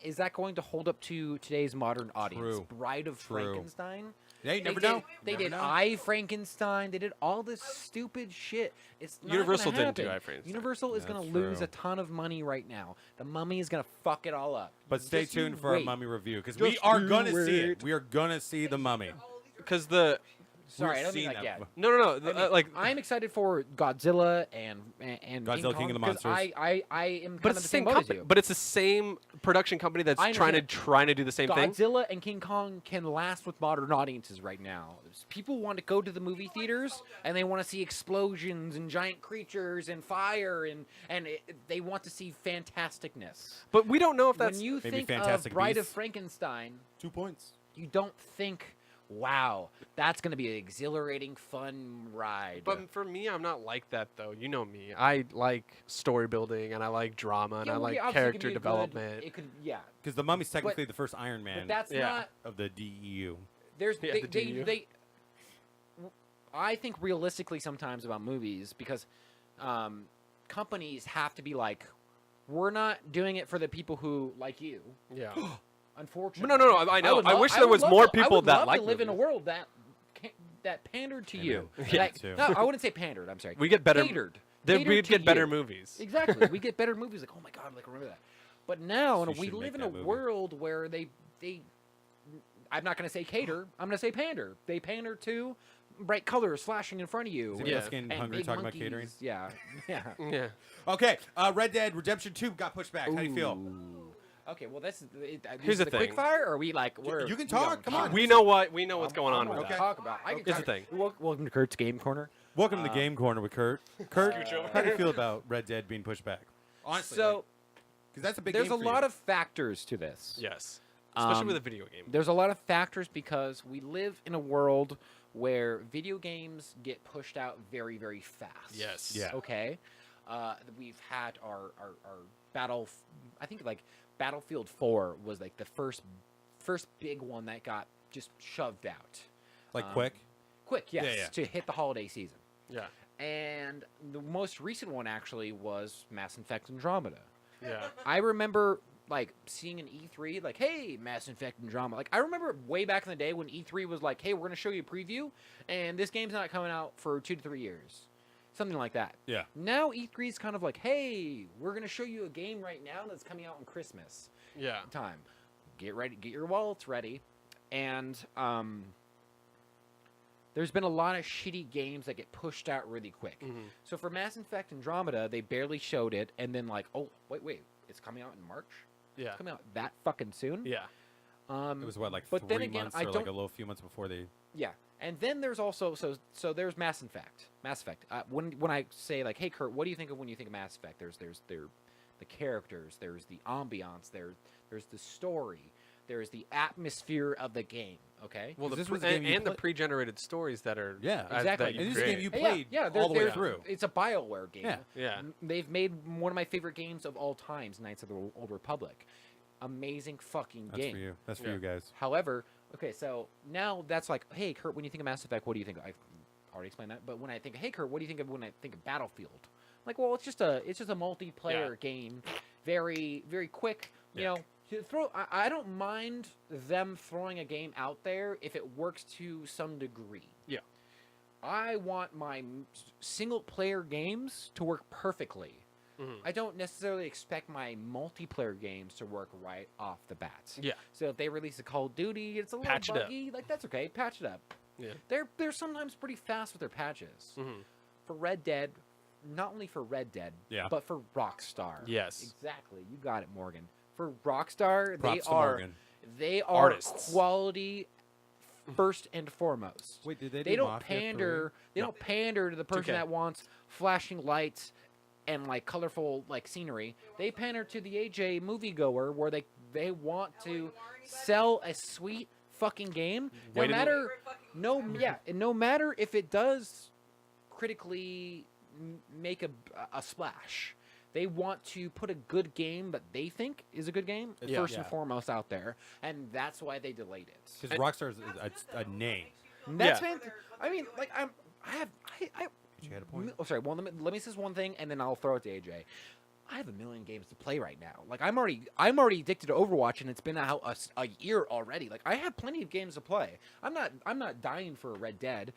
is that going to hold up to today's modern audience? True. Bride of True. Frankenstein. Yeah, you never they know. Did, they Never did know. I Frankenstein. They did all this stupid shit. It's not Universal gonna didn't do happen. I Frankenstein. Universal is going That's to lose true. a ton of money right now. The Mummy is going to fuck it all up. But stay Just you tuned for a wait. Mummy review because we Just are you gonna see it. wait. We are gonna see the Mummy. because the Sorry, I We've don't mean seen like that yet. before. no I mean, like I'm excited for Godzilla and Godzilla, King of the 'cause Monsters. I am but kind it's of the same boat as company. you. But it's the same production company that's I trying understand. to do the same thing. Godzilla and King Kong can last with modern audiences right now. People want to go to the movie theaters and they want to see explosions and giant creatures and fire and they want to see fantasticness. But we don't know if that's When you maybe think of Fantastic Bride of Beasts. Frankenstein, 2 points. you don't think, wow, that's going to be an exhilarating, fun ride. But for me, I'm not like that though. You know me. I like story building and I like drama and Yeah, I well, like yeah, obviously it could character be a good- development. it could, yeah. Because the Mummy's technically the first Iron But Man that's Yeah. not. of the DEU. There's Yeah, they, the they, DU. they I think realistically sometimes about movies because companies have to be like, we're not doing it for the people who like you. Yeah. Unfortunately, No, I know. would I lo- wish I there would was love more to- I people would that love like to live in a movies. world that pandered to you. Yeah, Like- too. no, I wouldn't say pandered. I'm sorry. We get better. Catered. Then Catered we'd to get better you. movies. Exactly. We get better movies. Like, oh my god, like remember that. But now, You we should live make in a that movie. world where they. I'm not going to say cater. I'm going to say pander. They pander to bright colors flashing in front of you. Is and- Yeah. anybody getting and hungry big talking monkeys. about catering? Yeah. Yeah. Yeah. Okay, Red Dead Redemption 2 got pushed back. How do you feel? Ooh. Okay, well, that's Here's is the the quick thing. fire, or are we like You can talk, come on. We know what's going on with I'm that. gonna talk about. I can Here's the talk- thing. Welcome to Kurt's Game Corner. Welcome to Game Corner with Kurt. Kurt, Scooch over. how do you feel about Red Dead being pushed back? Honestly, So because that's a big there's game a for lot you. of factors to this. Yes. Especially Um, with a video game. There's a lot of factors because we live in a world where video games get pushed out very, very fast. Yes. Yeah. Okay. We've had our battle. I think like Battlefield 4 was like the first big one that got just shoved out. Like quick. Quick, yes, Yeah. to hit the holiday season. Yeah. And the most recent one actually was Mass Effect Andromeda. Yeah. I remember like seeing an E3 like, hey, Mass Effect Andromeda. Like I remember way back in the day when E3 was like, hey, we're gonna show you a preview, and this game's not coming out for 2 to 3 years, something like that. Yeah. Now E3 is kind of like, hey, we're gonna show you a game right now that's coming out on Christmas Yeah. time. Get ready, get your wallets ready. and there's been a lot of shitty games that get pushed out really quick. So for Mass Effect Andromeda, they barely showed it, and then like, oh wait, it's coming out in March. Yeah. It's coming out that fucking soon. Yeah. It was what, like but then 3 again, months I or like don't- a little few months before they. Yeah, and then there's also so there's Mass Effect. When I say like, hey Kurt, what do you think of when you think of Mass Effect? There's the characters, there's the ambiance, there's the story, there's the atmosphere of the game. Okay. Well, This was a game you and the play- pre-generated stories that are Yeah, exactly. That you And this is a game you create. played all the way they're- through. It's a BioWare game. Yeah. Yeah. They've made one of my favorite games of all times, Knights of the Old Republic. Amazing fucking That's game. for you. That's for Yeah. you guys. However, okay, so now that's like, hey Kurt, when you think of Mass Effect, what do you think? I've already explained that, but when I think, hey Kurt, what do you think of when I think of Battlefield? Like, well, it's just a multiplayer game, very very quick. You Yeah. know, to throw. I don't mind them throwing a game out there if it works to some degree. Yeah. I want my single player games to work perfectly. I don't necessarily expect my multiplayer games to work right off the bat. Yeah. So if they release a Call of Duty, it's a little Patch it up. buggy. Like that's okay, patch it up. Yeah. They're sometimes pretty fast with their patches. Mm-hmm. For Red Dead, not only for Red Dead, Yeah. but for Rockstar. Yes. Exactly. You got it, Morgan. For Rockstar, Props to they are Morgan. Artists. quality first and foremost. Wait, did they? They do don't Mafia 3? pander. They No. don't pander to the person 2K. that wants flashing lights and like colorful like scenery. They pander to the AJ moviegoer where they want to sell a sweet fucking game. No Wait a minute. matter and no matter if it does critically make a splash. They want to put a good game that they think is a good game Yeah. first and Yeah. foremost out there, and that's why they delayed it. Because Rockstar is a name. That's Yeah. I mean, like I But you had a point. Oh, sorry. Well, let me say this one thing, and then I'll throw it to AJ. I have a million games to play right now. Like I'm already addicted to Overwatch, and it's been out a year already. Like I have plenty of games to play. I'm not dying for Red Dead.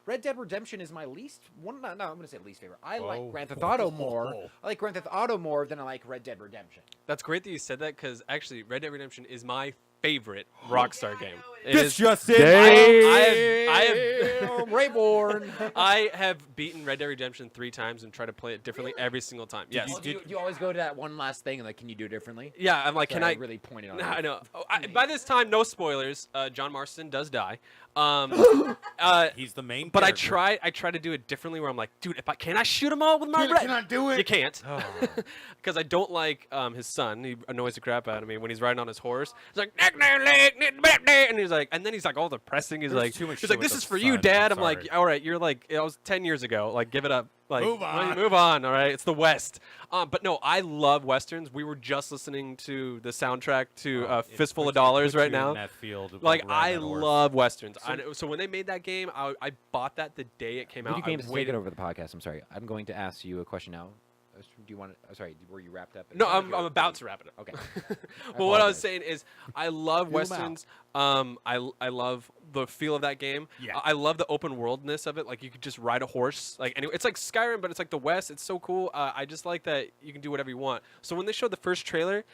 Red Dead Redemption is my least one. No, I'm gonna say least favorite. I like Oh. Grand Theft Auto more. I like Grand Theft Auto more than I like Red Dead Redemption. That's great that you said that because actually, Red Dead Redemption is my favorite Rockstar game. It This is- just in. I have Rayborn. I have beaten Red Dead Redemption 3 times and tried to play it differently every single time. Yes. Well, do you always go to that one last thing and like, can you do it differently? Yeah, I'm like, Sorry, can I? really pointed on? No, it. I know. Oh, by this time, no spoilers. John Marston does die. He's the main. But character. I try to do it differently. Where I'm like, dude, can I shoot them all with my red? Can I do it? You can't, Oh. because I don't like his son. He annoys the crap out of me when he's riding on his horse. He's like, neck, neck, leg, neck, neck, neck, and he's like, and then he's like all depressing. He's There's like, too much he's shit like, with this the is for you, son, Dad. I'm I'm like, sorry. all right, you're like, it was 10 years ago. Like, give it up. Like, Move on. Move on. All right, it's the West. But no, I love westerns. We were just listening to the soundtrack to Fistful of Dollars right now. In that field, Like riding I that horse. love westerns. So when they made that game, I bought that the day it came out. Video I games take waited. it over the podcast. I'm sorry. I'm going to ask you a question now. Do you want to? Sorry, were you wrapped up? No, I'm about to wrap it up. Okay. Well, what I was apologize. saying is, I love Feel 'em westerns. I love the feel of that game. Yeah. I love the open worldness of it. Like you could just ride a horse. Like anyway, it's like Skyrim, but it's like the West. It's so cool. I just like that you can do whatever you want. So when they showed the first trailer,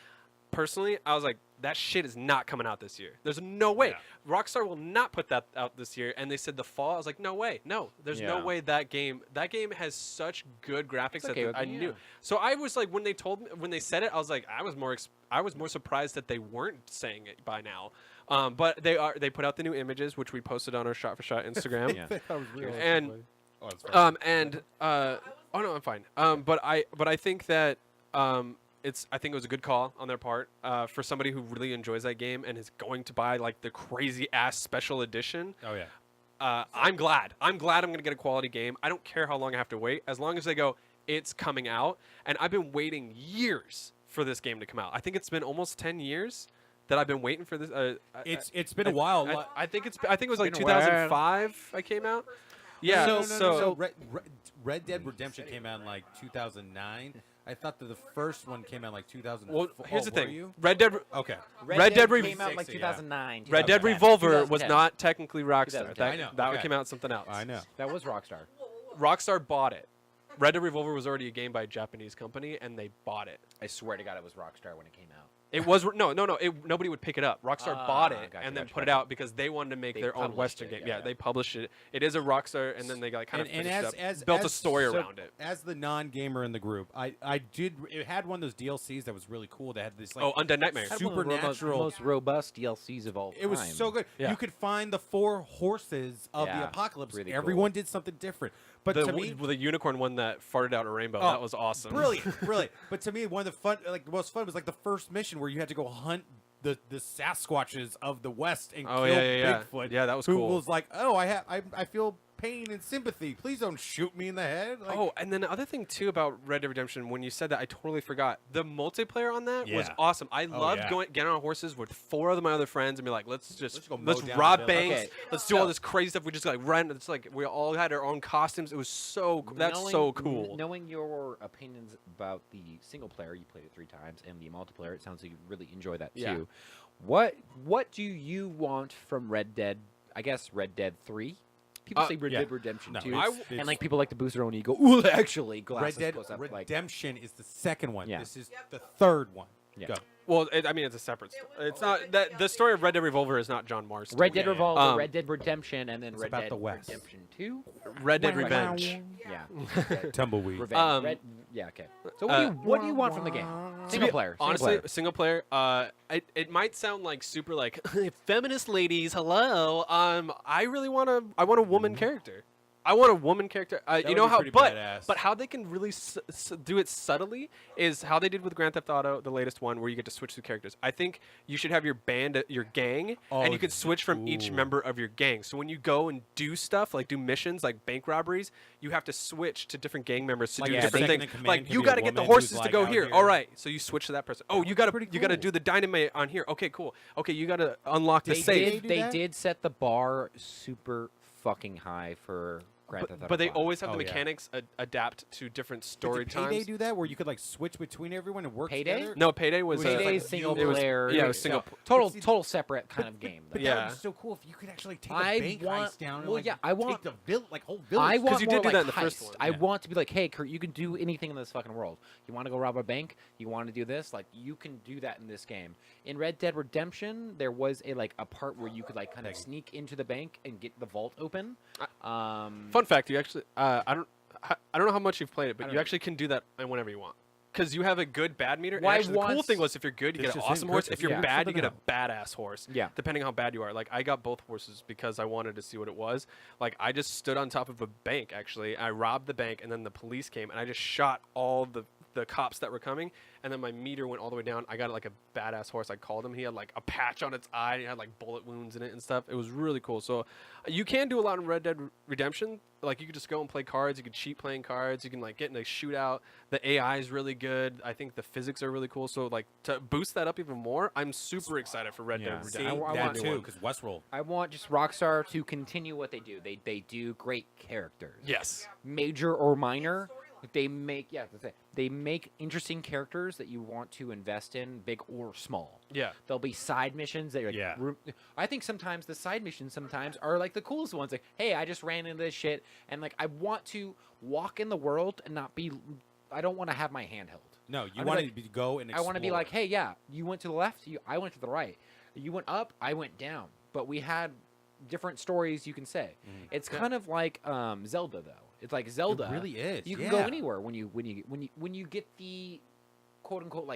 personally, I was like, that shit is not coming out this year. There's no way. Yeah. Rockstar will not put that out this year. And they said the fall. I was like, no way. No, there's no Yeah. way that game has such good graphics okay that with I me, knew. yeah. So I was like, when they said it, I was like, I was more surprised that they weren't saying it by now. But they put out the new images, which we posted on our Shot for Shot Instagram. Yeah. That was real. And Oh, it's fine. oh no, I'm fine. But I think that I think it was a good call on their part for somebody who really enjoys that game and is going to buy like the crazy ass special edition. Oh yeah. I'm glad. I'm going to get a quality game. I don't care how long I have to wait, as long as they go, it's coming out. And I've been waiting years for this game to come out. I think it's been almost 10 years that I've been waiting for this. It's been a while. I think it was like been a while. 2005 I came out. Yeah. So Red Dead Redemption came out in like 2009. I thought that the first one came out in like 2004. well, here's the were thing. you? Red Dead Okay. Red Dead came out in like 60, yeah. 2009. Red Dead 2010. Revolver was 2010. not technically Rockstar. 2010. That, I know, that one okay. came out something else. I know. That was Rockstar. Rockstar bought it. Red Dead Revolver was already a game by a Japanese company, and they bought it. I swear to God, it was Rockstar when it came out. It was nobody would pick it up. Rockstar bought it Gotcha, and then gotcha, put it gotcha. out because they wanted to make They their own published Western it, game. yeah, Yeah, yeah. they published it. It is a Rockstar, and then they got kind of and finished as built a as- story so around it. As the non-gamer in the group, it had one of those DLCs that was really cool. That had this like Undead Nightmare. Had one of the supernatural. most robust DLCs of all time. It was so good. Yeah. You could find the 4 horses of the Yeah, apocalypse. really cool. Everyone did something different. But The, to me, the unicorn one that farted out a rainbow. Oh, That was awesome. brilliant. But to me, one of the most fun was like the first mission where you had to go hunt the Sasquatches of the West and Oh, kill yeah. Bigfoot. Yeah, that was who cool. was like, oh, I feel pain and sympathy. Please don't shoot me in the head. Like, And then the other thing too about Red Dead Redemption, when you said that, I totally forgot. The multiplayer on that was Yeah. awesome. I loved yeah. getting on horses with 4 of my other friends and be like, let's go mow down rob the banks, village. Okay, let's do all so- this crazy stuff. We just like run. It's like we all had our own costumes. It was so that's so cool. Knowing your opinions about the single player, you played it 3 times, and the multiplayer, it sounds like you really enjoy that too. Yeah. What do you want from Red Dead? I guess Red Dead 3. People say Red yeah. Dead Redemption No, 2, it's- and like people like to boost their own ego. Ooh, actually, Red glasses Dead close up, like Redemption is the second one. Yeah. This is Yep. the third one. Yeah. Go. Well, I mean, it's a separate. It's not that the story of Red Dead Revolver is not John Marston. Red Dead Yeah, yeah. Revolver, Red Dead Redemption, and then It's Red about Dead the West. Redemption 2. Red Dead Revenge. Yeah. Tumbleweed. Revenge. Yeah. Okay. So what do you want from the game? Single player. Honestly, single player. It might sound like super like feminist ladies. Hello. I want a woman character. I want a woman character. You would know be how, pretty but badass. but how they can really do it subtly is how they did with Grand Theft Auto, the latest one, where you get to switch the characters. I think you should have your band, your gang, and you could switch from each ooh. member of your gang. So when you go and do stuff like do missions like bank robberies, you have to switch to different gang members to Like do a different second things. in command Like can you be a got to get the woman who's, horses to like, go out here. here. All right, so you switch to that person. Oh, you got to pretty you got to cool. do the dynamite on here. Okay, cool. Okay, you got to unlock the They safe. did. do They that? did set the bar super fucking high for Grand Theft Auto But they 5. always have the Oh, yeah. mechanics adapt to different story Did Payday times. do that where you could like switch between everyone and work Payday? together? No, Payday was Payday Payday like single it was- player. yeah, it was single. Total separate kind of game. But though. that Yeah. would be so cool if you could actually take I a bank want- heist down and well, like yeah, I want- take the whole village. I want you more did do like that in the first heist. one. I Yeah. want to be like, hey, Kurt, you can do anything in this fucking world. You want to go rob a bank? You want to do this? Like, you can do that in this game. In Red Dead Redemption, there was a part where you could like kind of sneak into the bank and get the vault open. Fun fact: you actually, I don't know how much you've played it, I but don't you know. actually can do that whenever you want. Because you have a good bad meter. And Why actually, the cool once- thing was if you're good, you This get an is awesome it, horse. Chris. If you're Yeah. bad, you Something get a badass horse. Yeah. Depending on how bad you are. Like I got both horses because I wanted to see what it was. Like I just stood on top of a bank. Actually, I robbed the bank, and then the police came, and I just shot all the cops that were coming, and then my meter went all the way down. I got like a badass horse. I called him. He had like a patch on its eye. He had like bullet wounds in it and stuff. It was really cool. So you can do a lot in Red Dead Redemption. Like you could just go and play cards. You could cheat playing cards. You can like get in a shootout. The AI is really good. I think the physics are really cool. So like to boost that up even more, I'm super excited for Red Dead See, Redemption. I that want too, to. because Westworld. I want just Rockstar to continue what they do. They do great characters. Yes. Major or minor. They make they make interesting characters that you want to invest in, big or small. Yeah. There'll be side missions that are like Yeah. I think sometimes the side missions are like the coolest ones. Like, hey, I just ran into this shit, and like I want to walk in the world and not be. I don't want to have my hand held. No, you I'm want like- to go and I explore. want to be like, hey, yeah, you went to the left, I went to the right. You went up, I went down. But we had different stories you can say. It's kind of like Zelda, though. It's like Zelda. It really is. You can go anywhere when you get the quote unquote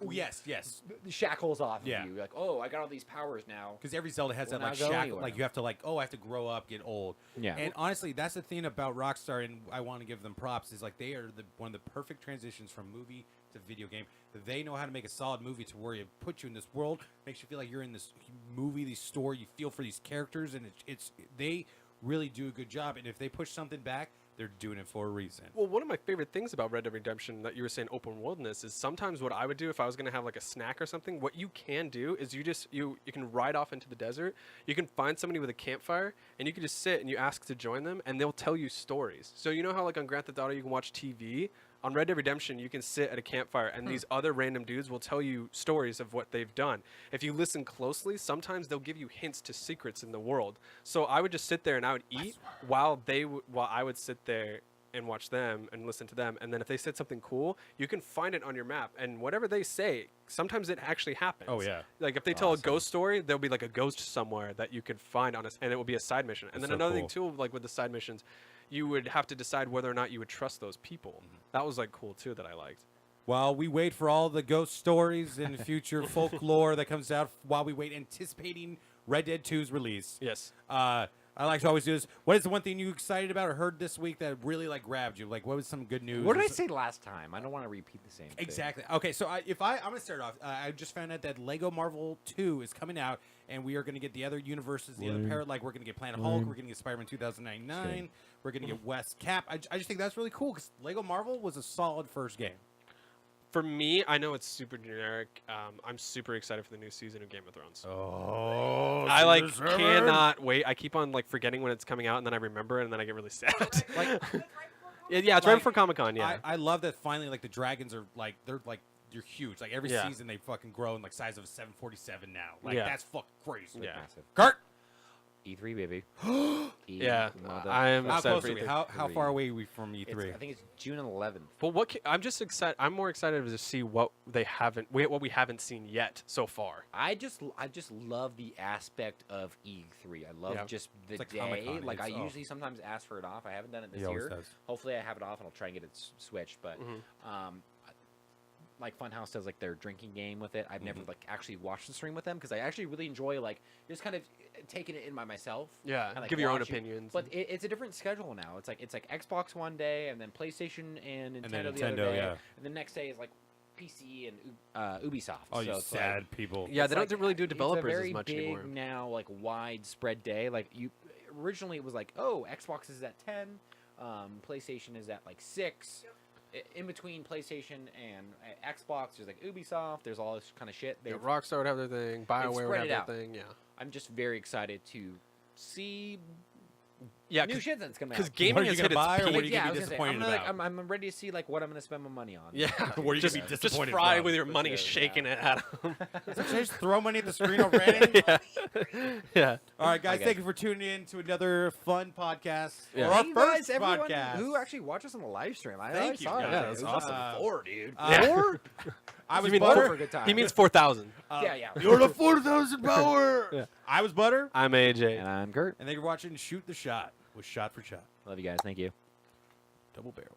Oh, yes, yes. the shackles off Yeah. of you. Like, oh, I got all these powers now. Because every Zelda has Will that like not go shackle. anywhere. Like you have to like, oh, I have to grow up, get old. Yeah. And honestly, that's the thing about Rockstar, and I want to give them props. Is like they are one of the perfect transitions from movie to video game. They know how to make a solid movie to where it puts you in this world, makes you feel like you're in this movie, this story. You feel for these characters, and it's they really do a good job. And if they push something back, they're doing it for a reason. Well, one of my favorite things about Red Dead Redemption that you were saying open worldness is sometimes what I would do if I was going to have like a snack or something, what you can do is you can ride off into the desert. You can find somebody with a campfire and you can just sit and you ask to join them and they'll tell you stories. So you know how like on Grand Theft Auto you can watch TV? On Red Dead Redemption, you can sit at a campfire and these other random dudes will tell you stories of what they've done. If you listen closely, sometimes they'll give you hints to secrets in the world. So I would just sit there and I would eat while I would sit there and watch them and listen to them. And then if they said something cool, you can find it on your map. And whatever they say, sometimes it actually happens. Oh, yeah. Like if they tell a ghost story, there'll be like a ghost somewhere that you can find on and it will be a side mission. And That's then so another thing cool. too, like with the side missions, you would have to decide whether or not you would trust those people. That was like cool too that I liked. While we wait for all the ghost stories and future folklore that comes out, while we wait anticipating Red Dead 2's release. Yes. I like to always do this. What is the one thing you excited about or heard this week that really like grabbed you? Like, what was some good news? What or did I so- say last time? I don't want to repeat the same thing. Exactly. Okay, so I'm gonna start off. I just found out that Lego Marvel 2 is coming out, and we are gonna get the other universes, the other parrot. Like we're gonna get Planet Hulk, we're gonna get Spider-Man 2099, we're gonna get West Cap. I just think that's really cool because Lego Marvel was a solid first game. For me, I know it's super generic. I'm super excited for the new season of Game of Thrones. Oh, I like cannot wait. I keep on like forgetting when it's coming out, and then I remember it, and then I get really sad. Like, That's right before yeah, it's right Like, before Comic-Con. Yeah, I love that finally like the dragons are like they're huge. Like every Yeah. season they fucking grow in like size of a 747 now. Like Yeah. that's fucking crazy. Yeah. Massive. Kurt, E3, baby. yeah. Mother- I am how excited close for are we? E3. How far away are we from E3? I think it's June 11th. Well, I'm just excited. I'm more excited to see what what we haven't seen yet so far. I just love the aspect of E3. I love Yeah. just the It's like day. Comic-Con. Like I It's- oh. usually sometimes ask for it off. I haven't done it this He always year. does. Hopefully I have it off and I'll try and get it switched. But Mhm. like Funhouse does like their drinking game with it. I've never like actually watched the stream with them because I actually really enjoy like just kind of taking it in by myself. Yeah, and, like, give your own watching- opinions. But it's a different schedule now. It's like Xbox one day and then PlayStation and Nintendo, And then the other Nintendo, day, yeah. and the next day is like PC and Ubisoft. Oh, you so it's like- sad people. yeah, it's they don't like, really do it's a developers very as much big anymore. now, like widespread day. Like you, originally it was like, oh, Xbox is at 10, PlayStation is at like 6. In between PlayStation and Xbox, there's like Ubisoft. There's all this kind of shit. Yeah, Rockstar would have their thing. BioWare would spread have it their out. thing. Yeah, I'm just very excited to see yeah, new shit that's coming out. because gaming What are you has gonna hit buy, its or peak. what are you yeah, gonna I be was gonna say, disappointed I'm, about? I'm ready to see like what I'm gonna spend my money on. Yeah, What are you just, gonna be just disappointed fry from? with your money Yeah. shaking it at them. Just throw money at the screen already. yeah. All right, guys, Okay. thank you for tuning in to another fun podcast. Yeah. Or our Thank you guys, first everyone podcast. who actually watched us on the live stream. Thank you, saw it. guys. Yeah, It that's was awesome. awesome. 4, dude. Four? I was mean Butter. for a good time. He means 4,000. yeah, yeah. You're the 4,000 power. Yeah. I was Butter. I'm AJ. And I'm Kurt. And thank you for watching Shoot the Shot with Shot for Shot. Love you guys. Thank you. Double barrel.